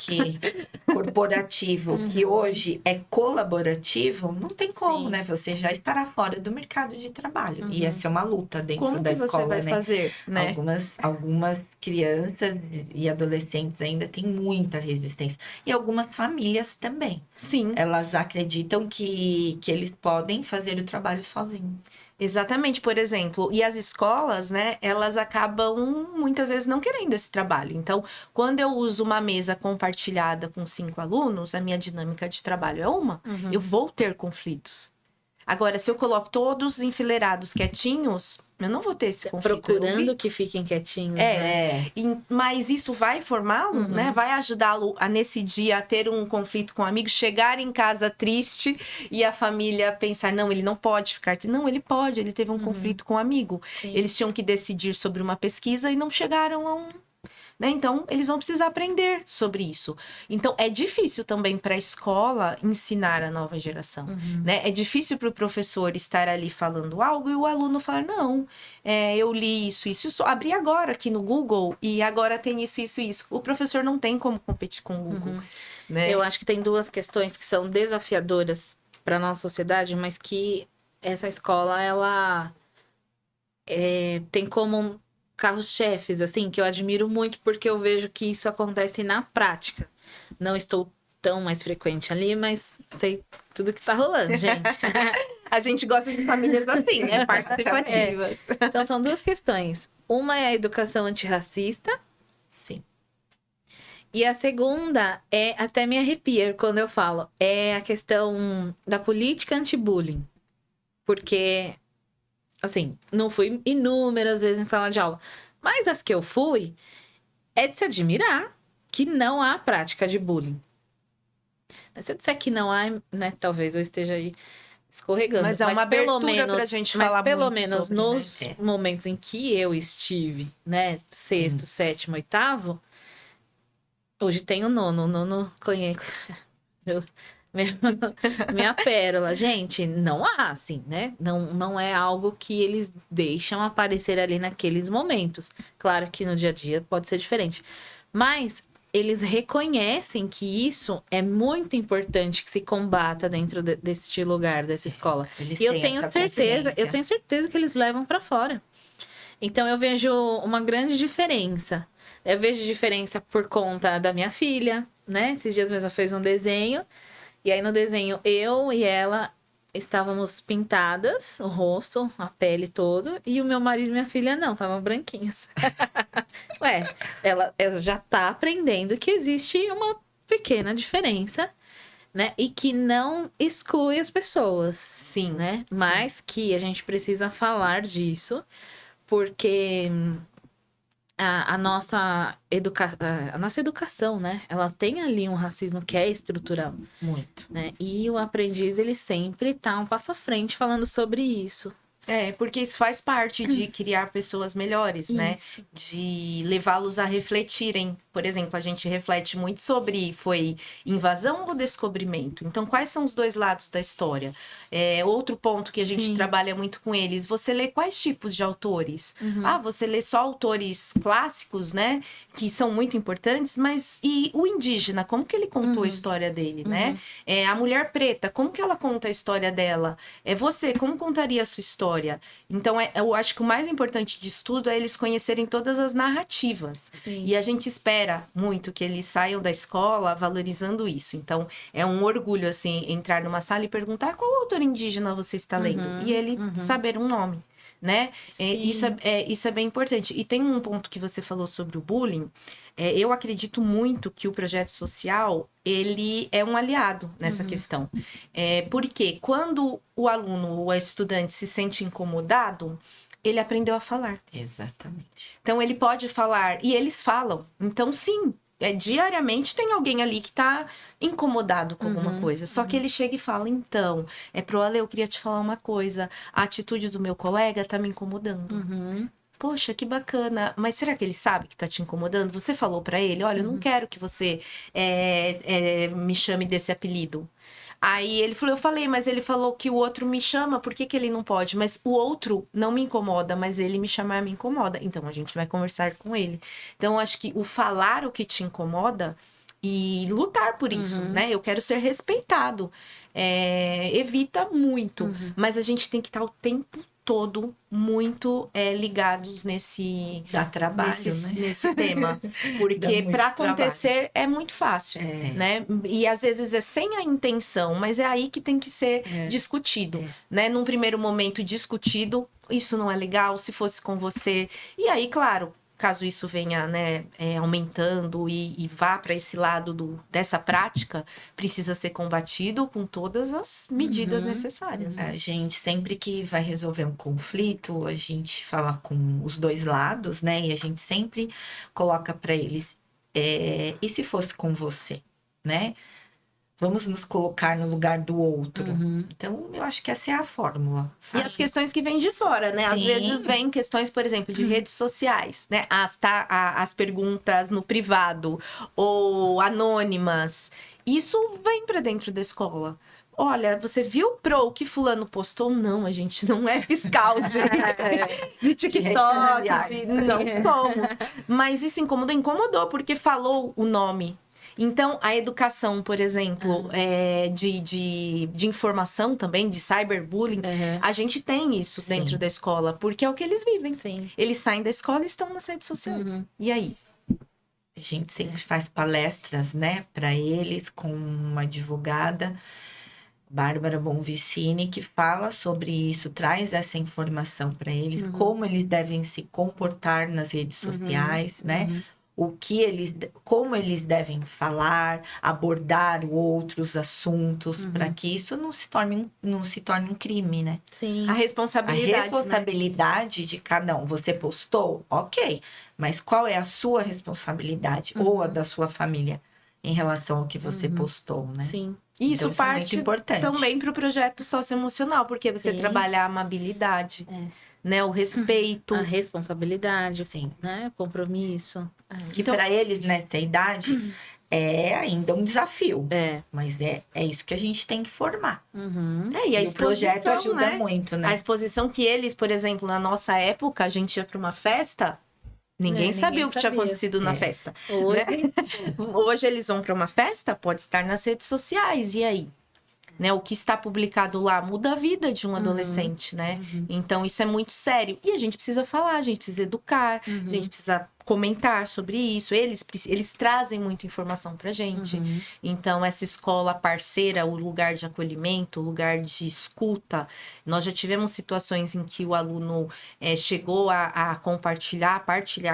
Speaker 3: corporativo, que hoje é colaborativo, não tem como,
Speaker 1: Sim.
Speaker 3: né? Você já estará fora do mercado de trabalho. Ia ser uma luta dentro
Speaker 2: Como
Speaker 3: da
Speaker 2: que você
Speaker 3: escola,
Speaker 2: vai
Speaker 3: né?
Speaker 2: fazer, né?
Speaker 3: Algumas crianças e adolescentes ainda têm muita resistência. E algumas famílias também.
Speaker 2: Sim,
Speaker 3: Elas acreditam que eles podem fazer o trabalho sozinhos.
Speaker 2: exatamente. Por exemplo, e as escolas, né, elas acabam muitas vezes não querendo esse trabalho. Então, quando eu uso uma mesa compartilhada com 5 alunos, a minha dinâmica de trabalho é uma, eu vou ter conflitos. Agora, se eu coloco todos enfileirados quietinhos, eu não vou ter esse conflito.
Speaker 1: Procurando que fiquem quietinhos. né?
Speaker 2: Mas isso vai formá-lo, né? Vai ajudá-lo a, nesse dia, a ter um conflito com um amigo, chegar em casa triste e a família pensar, não, ele não pode ficar triste. Não, ele pode, ele teve um conflito com um amigo.
Speaker 1: Sim.
Speaker 2: Eles tinham que decidir sobre uma pesquisa e não chegaram a um... Né? Então, eles vão precisar aprender sobre isso. Então, é difícil também para a escola ensinar a nova geração. Né? É difícil para o professor estar ali falando algo e o aluno falar, não, eu li isso, abri agora aqui no Google e agora tem isso. O professor não tem como competir com o Google. Né?
Speaker 1: Eu acho que tem duas questões que são desafiadoras para nossa sociedade, mas que essa escola, ela tem como carros-chefes, assim, que eu admiro muito porque eu vejo que isso acontece na prática. Não estou tão mais frequente ali, mas sei tudo que tá rolando, gente.
Speaker 2: A gente gosta de famílias assim, né? Participativas.
Speaker 1: Então, são duas questões. Uma é a educação antirracista,
Speaker 3: Sim.
Speaker 1: e a segunda até me arrepia quando eu falo, é a questão da política anti-bullying. Porque, assim, não fui inúmeras vezes em sala de aula, mas as que eu fui, é de se admirar que não há prática de bullying. Se eu disser que não há, né, talvez eu esteja aí escorregando.
Speaker 2: Mas é uma
Speaker 1: pelo
Speaker 2: abertura
Speaker 1: menos,
Speaker 2: pra gente
Speaker 1: mas
Speaker 2: falar
Speaker 1: pelo
Speaker 2: muito
Speaker 1: menos
Speaker 2: sobre,
Speaker 1: nos
Speaker 3: né?
Speaker 1: momentos em que eu estive, né, sexto, sétimo, oitavo, Hoje tem o nono conheço. Eu- Minha, minha pérola. Gente, não há, assim, né? Não é algo que eles deixam aparecer ali naqueles momentos. Claro que no dia a dia pode ser diferente. Mas eles reconhecem que isso é muito importante que se combata dentro deste lugar, dessa escola.
Speaker 3: Eles
Speaker 1: E eu
Speaker 3: têm
Speaker 1: tenho
Speaker 3: essa
Speaker 1: certeza, eu
Speaker 3: consciência.
Speaker 1: tenho certeza que eles levam pra fora. Então eu vejo uma grande diferença. Eu vejo diferença por conta da minha filha, né? Esses dias mesmo fez um desenho. E aí no desenho eu e ela estávamos pintadas, o rosto, a pele toda, e o meu marido e minha filha não, estavam branquinhos. Ué, ela já tá aprendendo que existe uma pequena diferença, né? E que não exclui as pessoas,
Speaker 2: Sim,
Speaker 1: né? Mas que a gente precisa falar disso, porque a nossa educação, né? Ela tem ali um racismo que é estrutural,
Speaker 3: Muito.
Speaker 1: né? E o aprendiz, ele sempre tá um passo à frente falando sobre isso.
Speaker 2: Porque isso faz parte de criar pessoas melhores, né?
Speaker 1: Isso.
Speaker 2: De levá-los a refletirem. Por exemplo, a gente reflete muito sobre foi invasão ou descobrimento. Então, quais são os dois lados da história? Outro ponto que a gente
Speaker 1: Sim.
Speaker 2: trabalha muito com eles, você lê quais tipos de autores? Você lê só autores clássicos, né? Que são muito importantes, mas e o indígena, como que ele contou a história dele, né? A mulher preta, como que ela conta a história dela? Você, como contaria a sua história? Então, eu acho que o mais importante disso tudo é eles conhecerem todas as narrativas.
Speaker 1: Sim.
Speaker 2: E a gente espera muito que eles saiam da escola valorizando isso. Então, é um orgulho, assim, entrar numa sala e perguntar qual autor indígena você está lendo. E ele saber um nome, né? Isso é bem importante. E tem um ponto que você falou sobre o bullying. Eu acredito muito que o projeto social, ele é um aliado nessa questão. Porque quando o aluno ou o estudante se sente incomodado, ele aprendeu a falar.
Speaker 3: Exatamente.
Speaker 2: Então, ele pode falar, e eles falam. Então, sim, diariamente tem alguém ali que tá incomodado com alguma coisa. Só que ele chega e fala, então, pro Ale, eu queria te falar uma coisa. A atitude do meu colega tá me incomodando. Poxa, que bacana. Mas será que ele sabe que tá te incomodando? Você falou pra ele, olha, eu não quero que você me chame desse apelido. Aí ele falou, eu falei, mas ele falou que o outro me chama, por que ele não pode? Mas o outro não me incomoda, mas ele me chamar me incomoda. Então a gente vai conversar com ele. Então acho que o falar o que te incomoda e lutar por isso, né? Eu quero ser respeitado. Evita muito, mas a gente tem que estar o tempo todo muito ligados
Speaker 3: Dá trabalho,
Speaker 2: nesse tema. Porque para acontecer é muito fácil, né? E às vezes é sem a intenção, mas é aí que tem que ser discutido, né? Num primeiro momento discutido, isso não é legal, se fosse com você. E aí, claro, caso isso venha, né, aumentando e vá para esse lado dessa prática, precisa ser combatido com todas as medidas necessárias. Né?
Speaker 3: A gente, sempre que vai resolver um conflito, a gente fala com os dois lados, né? E a gente sempre coloca para eles, e se fosse com você, né? Vamos nos colocar no lugar do outro. Então, eu acho que essa é a fórmula.
Speaker 2: Sabe? E as questões que vêm de fora, né? Sim. Às vezes vêm questões, por exemplo, de redes sociais, né? As perguntas no privado ou anônimas. Isso vem para dentro da escola. Olha, você viu o que fulano postou? Não, a gente não é fiscal de TikTok, não somos. Mas isso incomodou porque falou o nome. Então, a educação, por exemplo, de informação também, de cyberbullying, a gente tem isso dentro da escola, porque é o que eles vivem.
Speaker 1: Sim.
Speaker 2: Eles saem da escola e estão nas redes sociais. E aí?
Speaker 3: A gente sempre faz palestras, né, para eles, com uma advogada, Bárbara Bonvicini, que fala sobre isso, traz essa informação para eles, como eles devem se comportar nas redes sociais, né? Como eles devem falar, abordar outros assuntos, para que isso não se torne um crime, né?
Speaker 1: Sim.
Speaker 2: A responsabilidade,
Speaker 3: de cada um. Você postou? Ok. Mas qual é a sua responsabilidade ou a da sua família em relação ao que você postou, né?
Speaker 1: Sim.
Speaker 2: E isso
Speaker 3: então,
Speaker 2: parte também para o projeto socioemocional, porque você trabalha a amabilidade. né? O respeito.
Speaker 1: A responsabilidade,
Speaker 3: Sim.
Speaker 1: né? Compromisso.
Speaker 3: Que
Speaker 2: Então,
Speaker 3: para eles, nessa idade, é ainda um desafio.
Speaker 1: É.
Speaker 3: Mas é isso que a gente tem que formar.
Speaker 1: Uhum.
Speaker 2: e a
Speaker 3: E o projeto
Speaker 2: exposição,
Speaker 3: ajuda
Speaker 2: né?
Speaker 3: muito, né?
Speaker 2: A exposição que eles, por exemplo, na nossa época, a gente ia para uma festa, ninguém sabia o que tinha
Speaker 1: sabia.
Speaker 2: acontecido na
Speaker 3: É.
Speaker 2: festa.
Speaker 1: Hoje,
Speaker 2: Hoje eles vão para uma festa, pode estar nas redes sociais, e aí? Né, o que está publicado lá muda a vida de um adolescente, né? Então, isso é muito sério. E a gente precisa falar, a gente precisa educar, a gente precisa comentar sobre isso. Eles trazem muita informação pra gente. Então, essa escola parceira, o lugar de acolhimento, o lugar de escuta. Nós já tivemos situações em que o aluno chegou a partilhar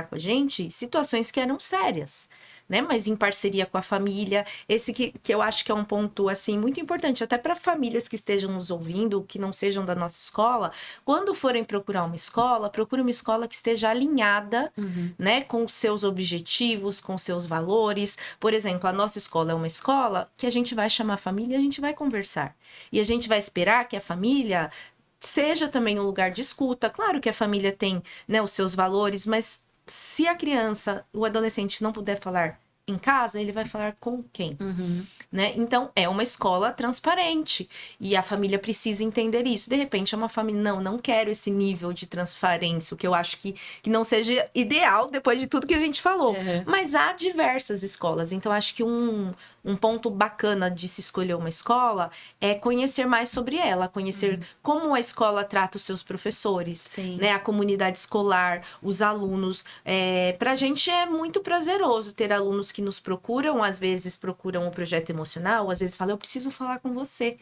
Speaker 2: com a gente, situações que eram sérias. Né? Mas em parceria com a família. Esse que eu acho que é um ponto, assim, muito importante, até para famílias que estejam nos ouvindo, que não sejam da nossa escola, quando forem procurar uma escola, procure uma escola que esteja alinhada, né, com os seus objetivos, com os seus valores. Por exemplo, a nossa escola é uma escola que a gente vai chamar a família e a gente vai conversar. E a gente vai esperar que a família seja também um lugar de escuta. Claro que a família tem, né, os seus valores, mas se a criança, o adolescente não puder falar em casa, ele vai falar com quem? Né? Então, é uma escola transparente. E a família precisa entender isso. De repente, é uma família, não quero esse nível de transparência, o que eu acho que não seja ideal depois de tudo que a gente falou. Mas há diversas escolas. Então, acho que um ponto bacana de se escolher uma escola é conhecer mais sobre ela, conhecer como a escola trata os seus professores, né? A comunidade escolar, os alunos. Pra gente é muito prazeroso ter alunos que nos procuram, às vezes procuram o projeto emocional, às vezes falam, eu preciso falar com você,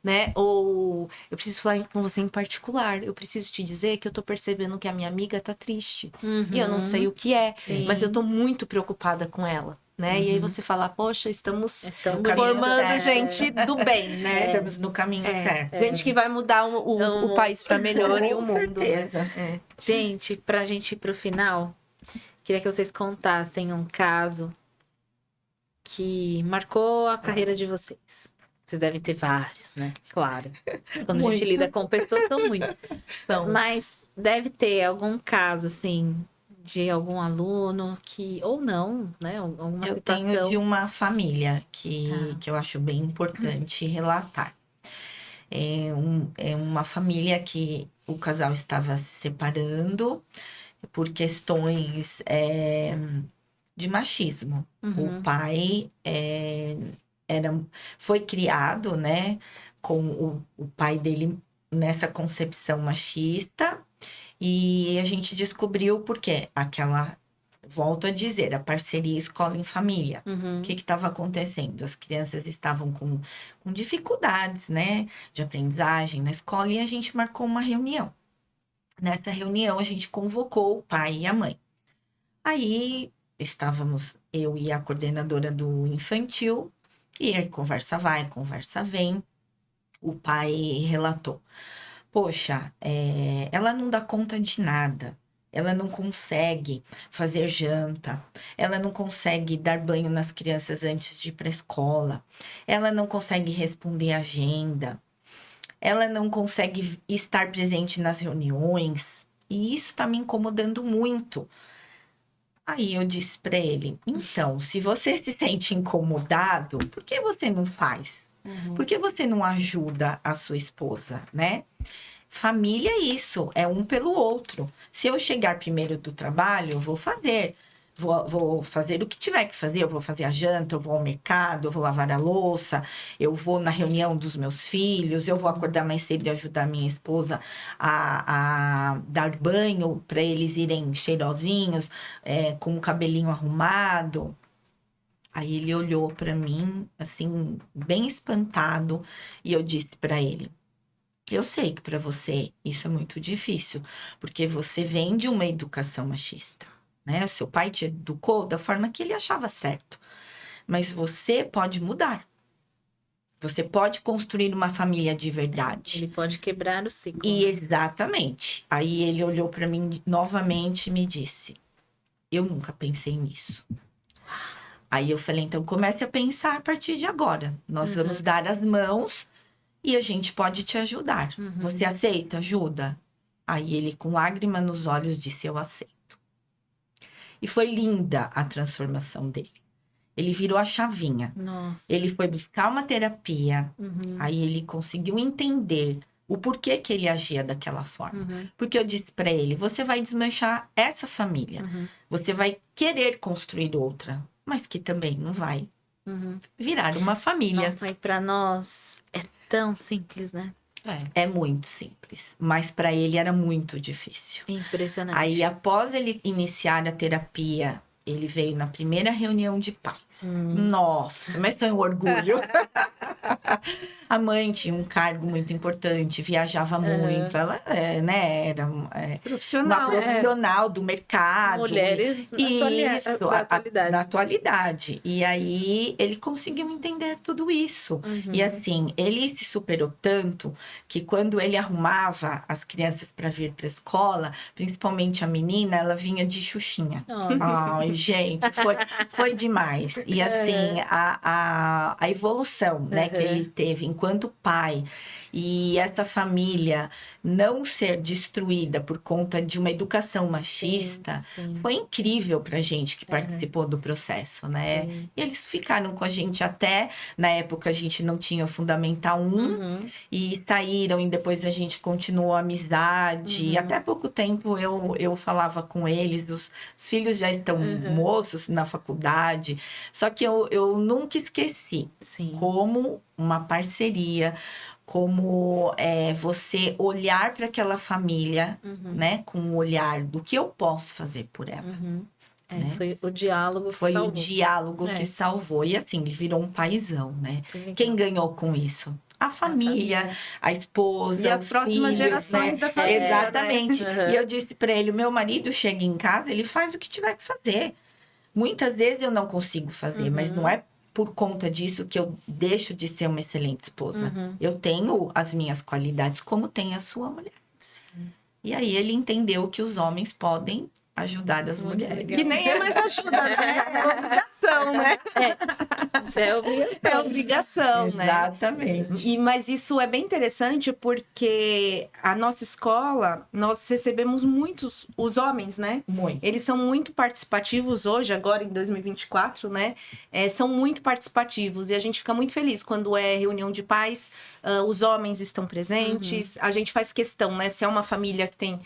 Speaker 2: né? Ou eu preciso falar com você em particular, eu preciso te dizer que eu tô percebendo que a minha amiga tá triste, e eu não sei o que é, mas eu tô muito preocupada com ela. Né? E aí você fala, poxa, estamos formando gente do bem, né?
Speaker 3: Estamos no caminho certo.
Speaker 2: Gente que vai mudar o país para melhor e o mundo.
Speaker 3: Né?
Speaker 1: Gente, pra gente ir pro final, queria que vocês contassem um caso que marcou a carreira de vocês. Vocês devem ter vários, né? Claro. Quando a gente lida com pessoas, são muitos. Mas deve ter algum caso, assim, de algum aluno que... Ou não, né? Alguma situação.
Speaker 3: Eu tenho de uma família que eu acho bem importante relatar. É uma família que o casal estava se separando por questões de machismo. O pai foi criado, né, com o pai dele nessa concepção machista, e a gente descobriu porque volto a dizer, a parceria escola em família. O que estava acontecendo? As crianças estavam com dificuldades, né, de aprendizagem na escola, e a gente marcou uma reunião. Nessa reunião, a gente convocou o pai e a mãe. Aí, estávamos eu e a coordenadora do infantil, e aí conversa vai, conversa vem. O pai relatou, poxa, ela não dá conta de nada. Ela não consegue fazer janta, ela não consegue dar banho nas crianças antes de ir para a escola, ela não consegue responder agenda, ela não consegue estar presente nas reuniões, e isso está me incomodando muito. Aí eu disse para ele, então, se você se sente incomodado, por que você não faz? Por que você não ajuda a sua esposa, né? Família é isso, é um pelo outro. Se eu chegar primeiro do trabalho, eu vou fazer. Vou fazer o que tiver que fazer. Eu vou fazer a janta, eu vou ao mercado, eu vou lavar a louça, eu vou na reunião dos meus filhos, eu vou acordar mais cedo e ajudar minha esposa a dar banho para eles irem cheirosinhos, com o cabelinho arrumado. Aí ele olhou para mim, assim, bem espantado, e eu disse para ele, eu sei que para você isso é muito difícil, porque você vem de uma educação machista, né? Seu pai te educou da forma que ele achava certo. Mas você pode mudar. Você pode construir uma família de verdade.
Speaker 1: Ele pode quebrar o ciclo.
Speaker 3: E exatamente. Aí ele olhou para mim novamente e me disse, eu nunca pensei nisso. Aí eu falei, então comece a pensar a partir de agora. Nós vamos dar as mãos e a gente pode te ajudar. Você aceita ajuda? Aí ele, com lágrima nos olhos, disse: eu aceito. E foi linda a transformação dele. Ele virou a chavinha.
Speaker 1: Nossa.
Speaker 3: Ele foi buscar uma terapia.
Speaker 1: Uhum.
Speaker 3: Aí ele conseguiu entender o porquê que ele agia daquela forma.
Speaker 1: Uhum.
Speaker 3: Porque eu disse pra ele: você vai desmanchar essa família.
Speaker 1: Uhum.
Speaker 3: Você vai querer construir outra, mas que também não vai
Speaker 1: Uhum.
Speaker 3: virar uma família.
Speaker 1: Nossa, e pra nós é tão simples, né?
Speaker 3: É muito simples, mas para ele era muito difícil.
Speaker 1: Impressionante.
Speaker 3: Aí, após ele iniciar a terapia, ele veio na primeira reunião de pais. Nossa, mas tem um orgulho. A mãe tinha um cargo muito importante, viajava muito. Ela era
Speaker 2: Profissional.
Speaker 3: uma profissional do mercado.
Speaker 1: Mulheres
Speaker 3: Isso,
Speaker 1: da atualidade.
Speaker 3: na atualidade. E aí, ele conseguiu entender tudo isso. E assim, ele se superou tanto que quando ele arrumava as crianças para vir para a escola, principalmente a menina, ela vinha de xuxinha. Ai, gente, foi demais. E assim, a evolução, né, que ele teve enquanto pai e essa família não ser destruída por conta de uma educação machista,
Speaker 1: Sim.
Speaker 3: foi incrível pra gente que participou do processo, né?
Speaker 1: Sim.
Speaker 3: E eles ficaram com a gente até, na época a gente não tinha o Fundamental 1, e saíram e depois a gente continuou a amizade. E até pouco tempo eu falava com eles, os filhos já estão moços na faculdade, só que eu nunca esqueci como uma parceria, como você olhar para aquela família, né, com o olhar do que eu posso fazer por ela. Né?
Speaker 1: Foi o diálogo que salvou.
Speaker 3: Foi o diálogo que salvou. E assim, virou um paizão, né? Quem ganhou com isso? A família, a esposa,
Speaker 2: e as próximas
Speaker 3: filhos,
Speaker 2: gerações,
Speaker 3: né?
Speaker 2: da família.
Speaker 3: Exatamente. E eu disse para ele: meu marido chega em casa, ele faz o que tiver que fazer. Muitas vezes eu não consigo fazer, mas não é por conta disso que eu deixo de ser uma excelente esposa. Eu tenho as minhas qualidades, como tem a sua mulher.
Speaker 1: Sim.
Speaker 3: E aí ele entendeu que os homens podem ajudar as mulheres.
Speaker 1: Legal.
Speaker 2: Que nem é mais ajuda, né? É obrigação, né?
Speaker 1: É obrigação.
Speaker 2: É obrigação, né?
Speaker 3: Exatamente.
Speaker 2: Mas isso é bem interessante porque a nossa escola, nós recebemos muitos, os homens, né?
Speaker 3: Muito.
Speaker 2: Eles são muito participativos hoje, agora em 2024, né? São muito participativos e a gente fica muito feliz quando é reunião de pais, os homens estão presentes, a gente faz questão, né? Se é uma família que tem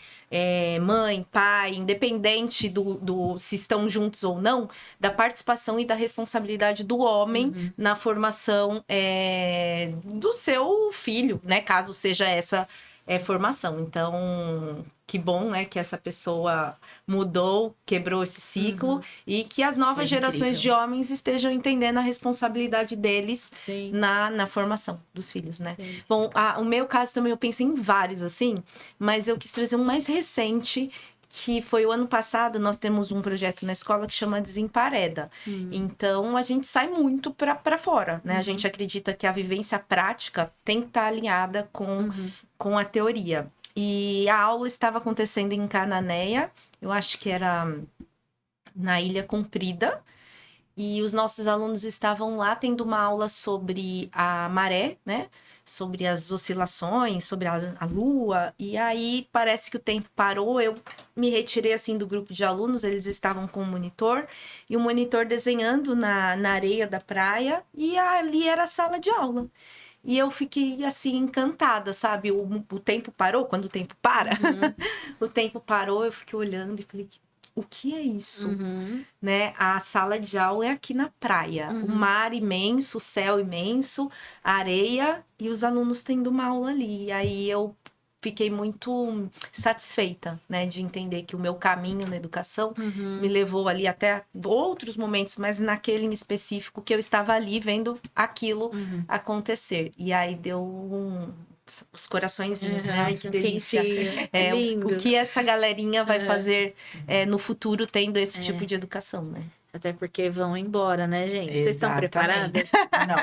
Speaker 2: mãe, pai, independente do se estão juntos ou não, da participação e da responsabilidade do homem na formação do seu filho, né? Caso seja essa formação. Então, que bom, né? Que essa pessoa mudou, quebrou esse ciclo e que as novas gerações de homens estejam entendendo a responsabilidade deles na formação dos filhos, né?
Speaker 1: Sim.
Speaker 2: Bom, o meu caso também eu pensei em vários, assim, mas eu quis trazer um mais recente, que foi o ano passado. Nós temos um projeto na escola que chama Desempareda. Então, a gente sai muito para fora, né? A gente acredita que a vivência prática tem que estar alinhada com a teoria. E a aula estava acontecendo em Cananéia, eu acho que era na Ilha Comprida, e os nossos alunos estavam lá tendo uma aula sobre a maré, né? Sobre as oscilações, sobre a lua, e aí parece que o tempo parou, eu me retirei assim do grupo de alunos, eles estavam com o monitor, e o monitor desenhando na areia da praia, e ali era a sala de aula. E eu fiquei, assim, encantada, sabe? O tempo parou, quando o tempo para. O tempo parou, eu fiquei olhando e falei, o que é isso? Né? A sala de aula é aqui na praia. O mar imenso, o céu imenso, a areia e os alunos tendo uma aula ali. E aí eu fiquei muito satisfeita, né? De entender que o meu caminho na educação me levou ali até outros momentos, mas naquele em específico que eu estava ali vendo aquilo acontecer. E aí deu os coraçõezinhos, né? Ai, que delícia.
Speaker 1: Lindo.
Speaker 2: O que essa galerinha vai fazer no futuro tendo esse tipo de educação, né?
Speaker 1: Até porque vão embora, né, gente? Vocês estão
Speaker 3: Exatamente.
Speaker 1: preparadas?
Speaker 3: Não.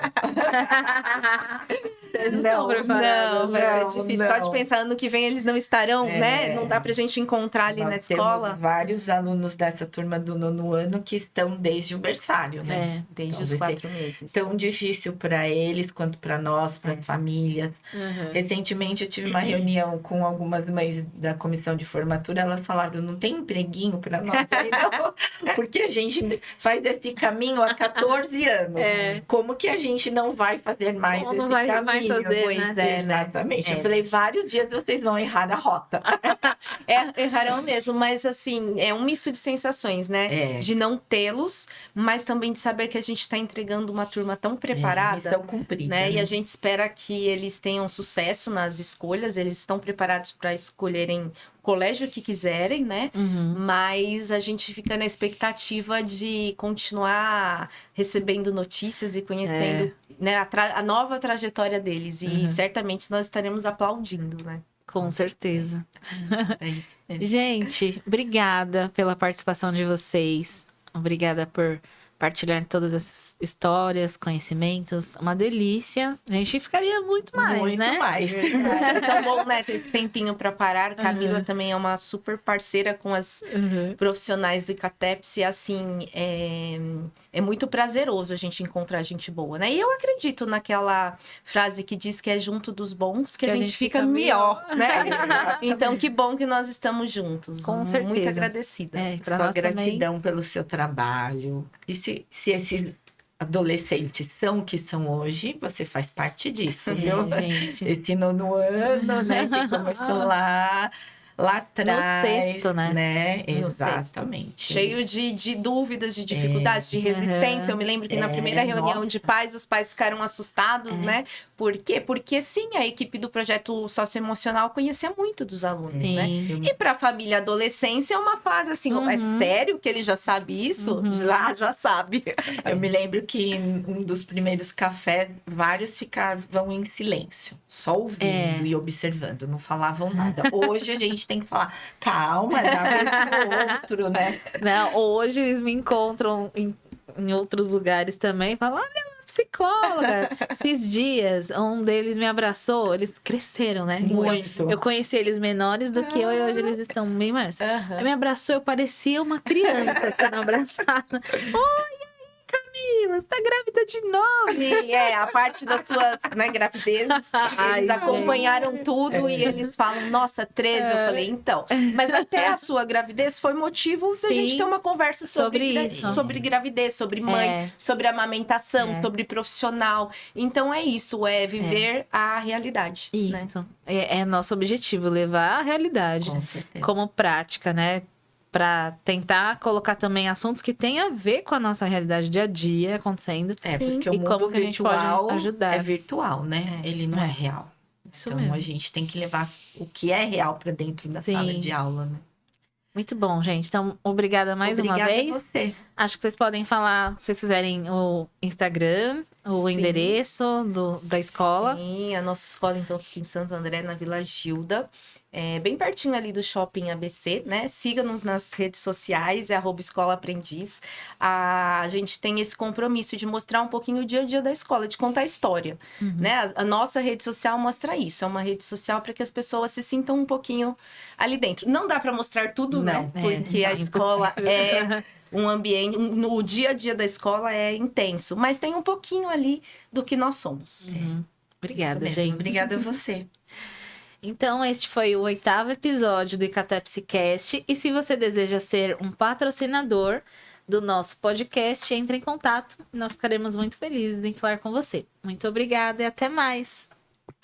Speaker 1: Vocês não estão preparadas.
Speaker 2: Não, vai ser difícil. Só de pensar, ano que vem eles não estarão, né? Não dá pra gente encontrar ali na escola.
Speaker 3: Temos vários alunos dessa turma do 9º ano que estão desde o berçário, né?
Speaker 2: Desde
Speaker 3: Então,
Speaker 2: os
Speaker 3: vai ser
Speaker 2: 4 meses.
Speaker 3: tão difícil para eles quanto para nós, para as famílias. Recentemente eu tive uma reunião com algumas mães da comissão de formatura, elas falaram, não tem empreguinho para nós aí não, porque a gente faz esse caminho há 14 anos. Como que a gente não vai fazer mais
Speaker 1: Como
Speaker 3: esse
Speaker 1: não vai
Speaker 3: caminho?
Speaker 1: mais fazer,
Speaker 2: Pois
Speaker 1: né?
Speaker 3: Exatamente. Eu falei, vários dias vocês vão errar a rota.
Speaker 2: Errarão mesmo, mas assim, é um misto de sensações, né? De não tê-los, mas também de saber que a gente está entregando uma turma tão preparada.
Speaker 3: Missão cumprida.
Speaker 2: Né? E a gente espera que eles tenham sucesso nas escolhas, eles estão preparados para escolherem o colégio que quiserem, né? Mas a gente fica na expectativa de continuar recebendo notícias e conhecendo né, a nova trajetória deles. E certamente nós estaremos aplaudindo, né?
Speaker 1: Com certeza.
Speaker 3: É isso mesmo.
Speaker 1: Gente, obrigada pela participação de vocês. Obrigada por partilhar todas essas histórias, conhecimentos. Uma delícia. A gente ficaria muito mais,
Speaker 3: Muito
Speaker 1: né?
Speaker 3: mais.
Speaker 2: É tão bom, né? Ter esse tempinho para parar. Camila também é uma super parceira com as profissionais do ICATEPS. E assim, é muito prazeroso a gente encontrar gente boa, né? E eu acredito naquela frase que diz que é junto dos bons que a gente fica melhor, né? Então, que bom que nós estamos juntos.
Speaker 1: Com
Speaker 2: Muito
Speaker 1: certeza.
Speaker 2: agradecida.
Speaker 1: Pra
Speaker 3: Só
Speaker 1: nós
Speaker 3: gratidão
Speaker 1: também.
Speaker 3: pelo seu trabalho. E se esses adolescentes são o que são hoje, você faz parte disso, viu?
Speaker 1: Gente.
Speaker 3: Esse 9º ano, né? Que começou lá atrás.
Speaker 1: No sexto, né?
Speaker 2: No sexto.
Speaker 3: Exatamente.
Speaker 2: Cheio de dúvidas, de dificuldades, de resistência. Eu me lembro que na primeira reunião de pais, os pais ficaram assustados, né? Por quê? Porque sim, a equipe do projeto socioemocional conhecia muito dos alunos, né? E para a família adolescência é uma fase assim, é sério que ele já sabe isso? Já sabe.
Speaker 3: Eu me lembro que em um dos primeiros cafés, vários ficavam em silêncio, só ouvindo e observando, não falavam nada. Hoje a gente tem que falar, calma, dá vez pro outro, né?
Speaker 1: Não, hoje eles me encontram em outros lugares também e falam, olha lá, psicóloga. Esses dias, um deles me abraçou, eles cresceram, né?
Speaker 3: Muito.
Speaker 1: Então, eu conheci eles menores do que eu e hoje eles estão bem maiores. Ele me abraçou, eu parecia uma criança sendo abraçada. Oi, Camila, você tá grávida de novo?
Speaker 2: Sim, a parte das suas gravidezes,
Speaker 1: Ai,
Speaker 2: eles
Speaker 1: gente.
Speaker 2: acompanharam tudo e eles falam, nossa, 13, eu falei, então. Mas até a sua gravidez foi motivo da gente ter uma conversa sobre
Speaker 1: isso.
Speaker 2: sobre gravidez, sobre mãe, sobre amamentação, sobre profissional. Então é isso, viver a realidade. Né?
Speaker 1: Isso. É nosso objetivo, levar a realidade
Speaker 3: Com certeza.
Speaker 1: como prática, né? Para tentar colocar também assuntos que têm a ver com a nossa realidade dia a dia acontecendo.
Speaker 3: Porque
Speaker 1: E
Speaker 3: o mundo
Speaker 1: como que a gente pode
Speaker 3: virtual
Speaker 1: ajudar.
Speaker 3: é virtual, né? Ele não é real.
Speaker 1: Isso
Speaker 3: Então
Speaker 1: mesmo.
Speaker 3: a gente tem que levar o que é real para dentro da sala de aula, né?
Speaker 1: Muito bom, gente. Então, obrigada mais uma
Speaker 3: Obrigada
Speaker 1: vez.
Speaker 3: a você.
Speaker 1: Acho que vocês podem falar, se vocês quiserem, o Instagram, o
Speaker 2: Sim.
Speaker 1: endereço da escola.
Speaker 2: Sim, a nossa escola então fica em Santo André, na Vila Gilda. Bem pertinho ali do Shopping ABC, né? Siga-nos nas redes sociais, @Escola Aprendiz. A gente tem esse compromisso de mostrar um pouquinho o dia a dia da escola, de contar a história, né? A nossa rede social mostra isso, é uma rede social para que as pessoas se sintam um pouquinho ali dentro. Não dá para mostrar tudo, né? Porque a escola é um ambiente, o dia a dia da escola é intenso, mas tem um pouquinho ali do que nós somos.
Speaker 1: Obrigada,
Speaker 3: Isso mesmo.
Speaker 1: gente.
Speaker 3: Obrigada a você.
Speaker 1: Então, este foi o 8º episódio do ICATEPScast. E se você deseja ser um patrocinador do nosso podcast, entre em contato. Nós ficaremos muito felizes em falar com você. Muito obrigada e até mais!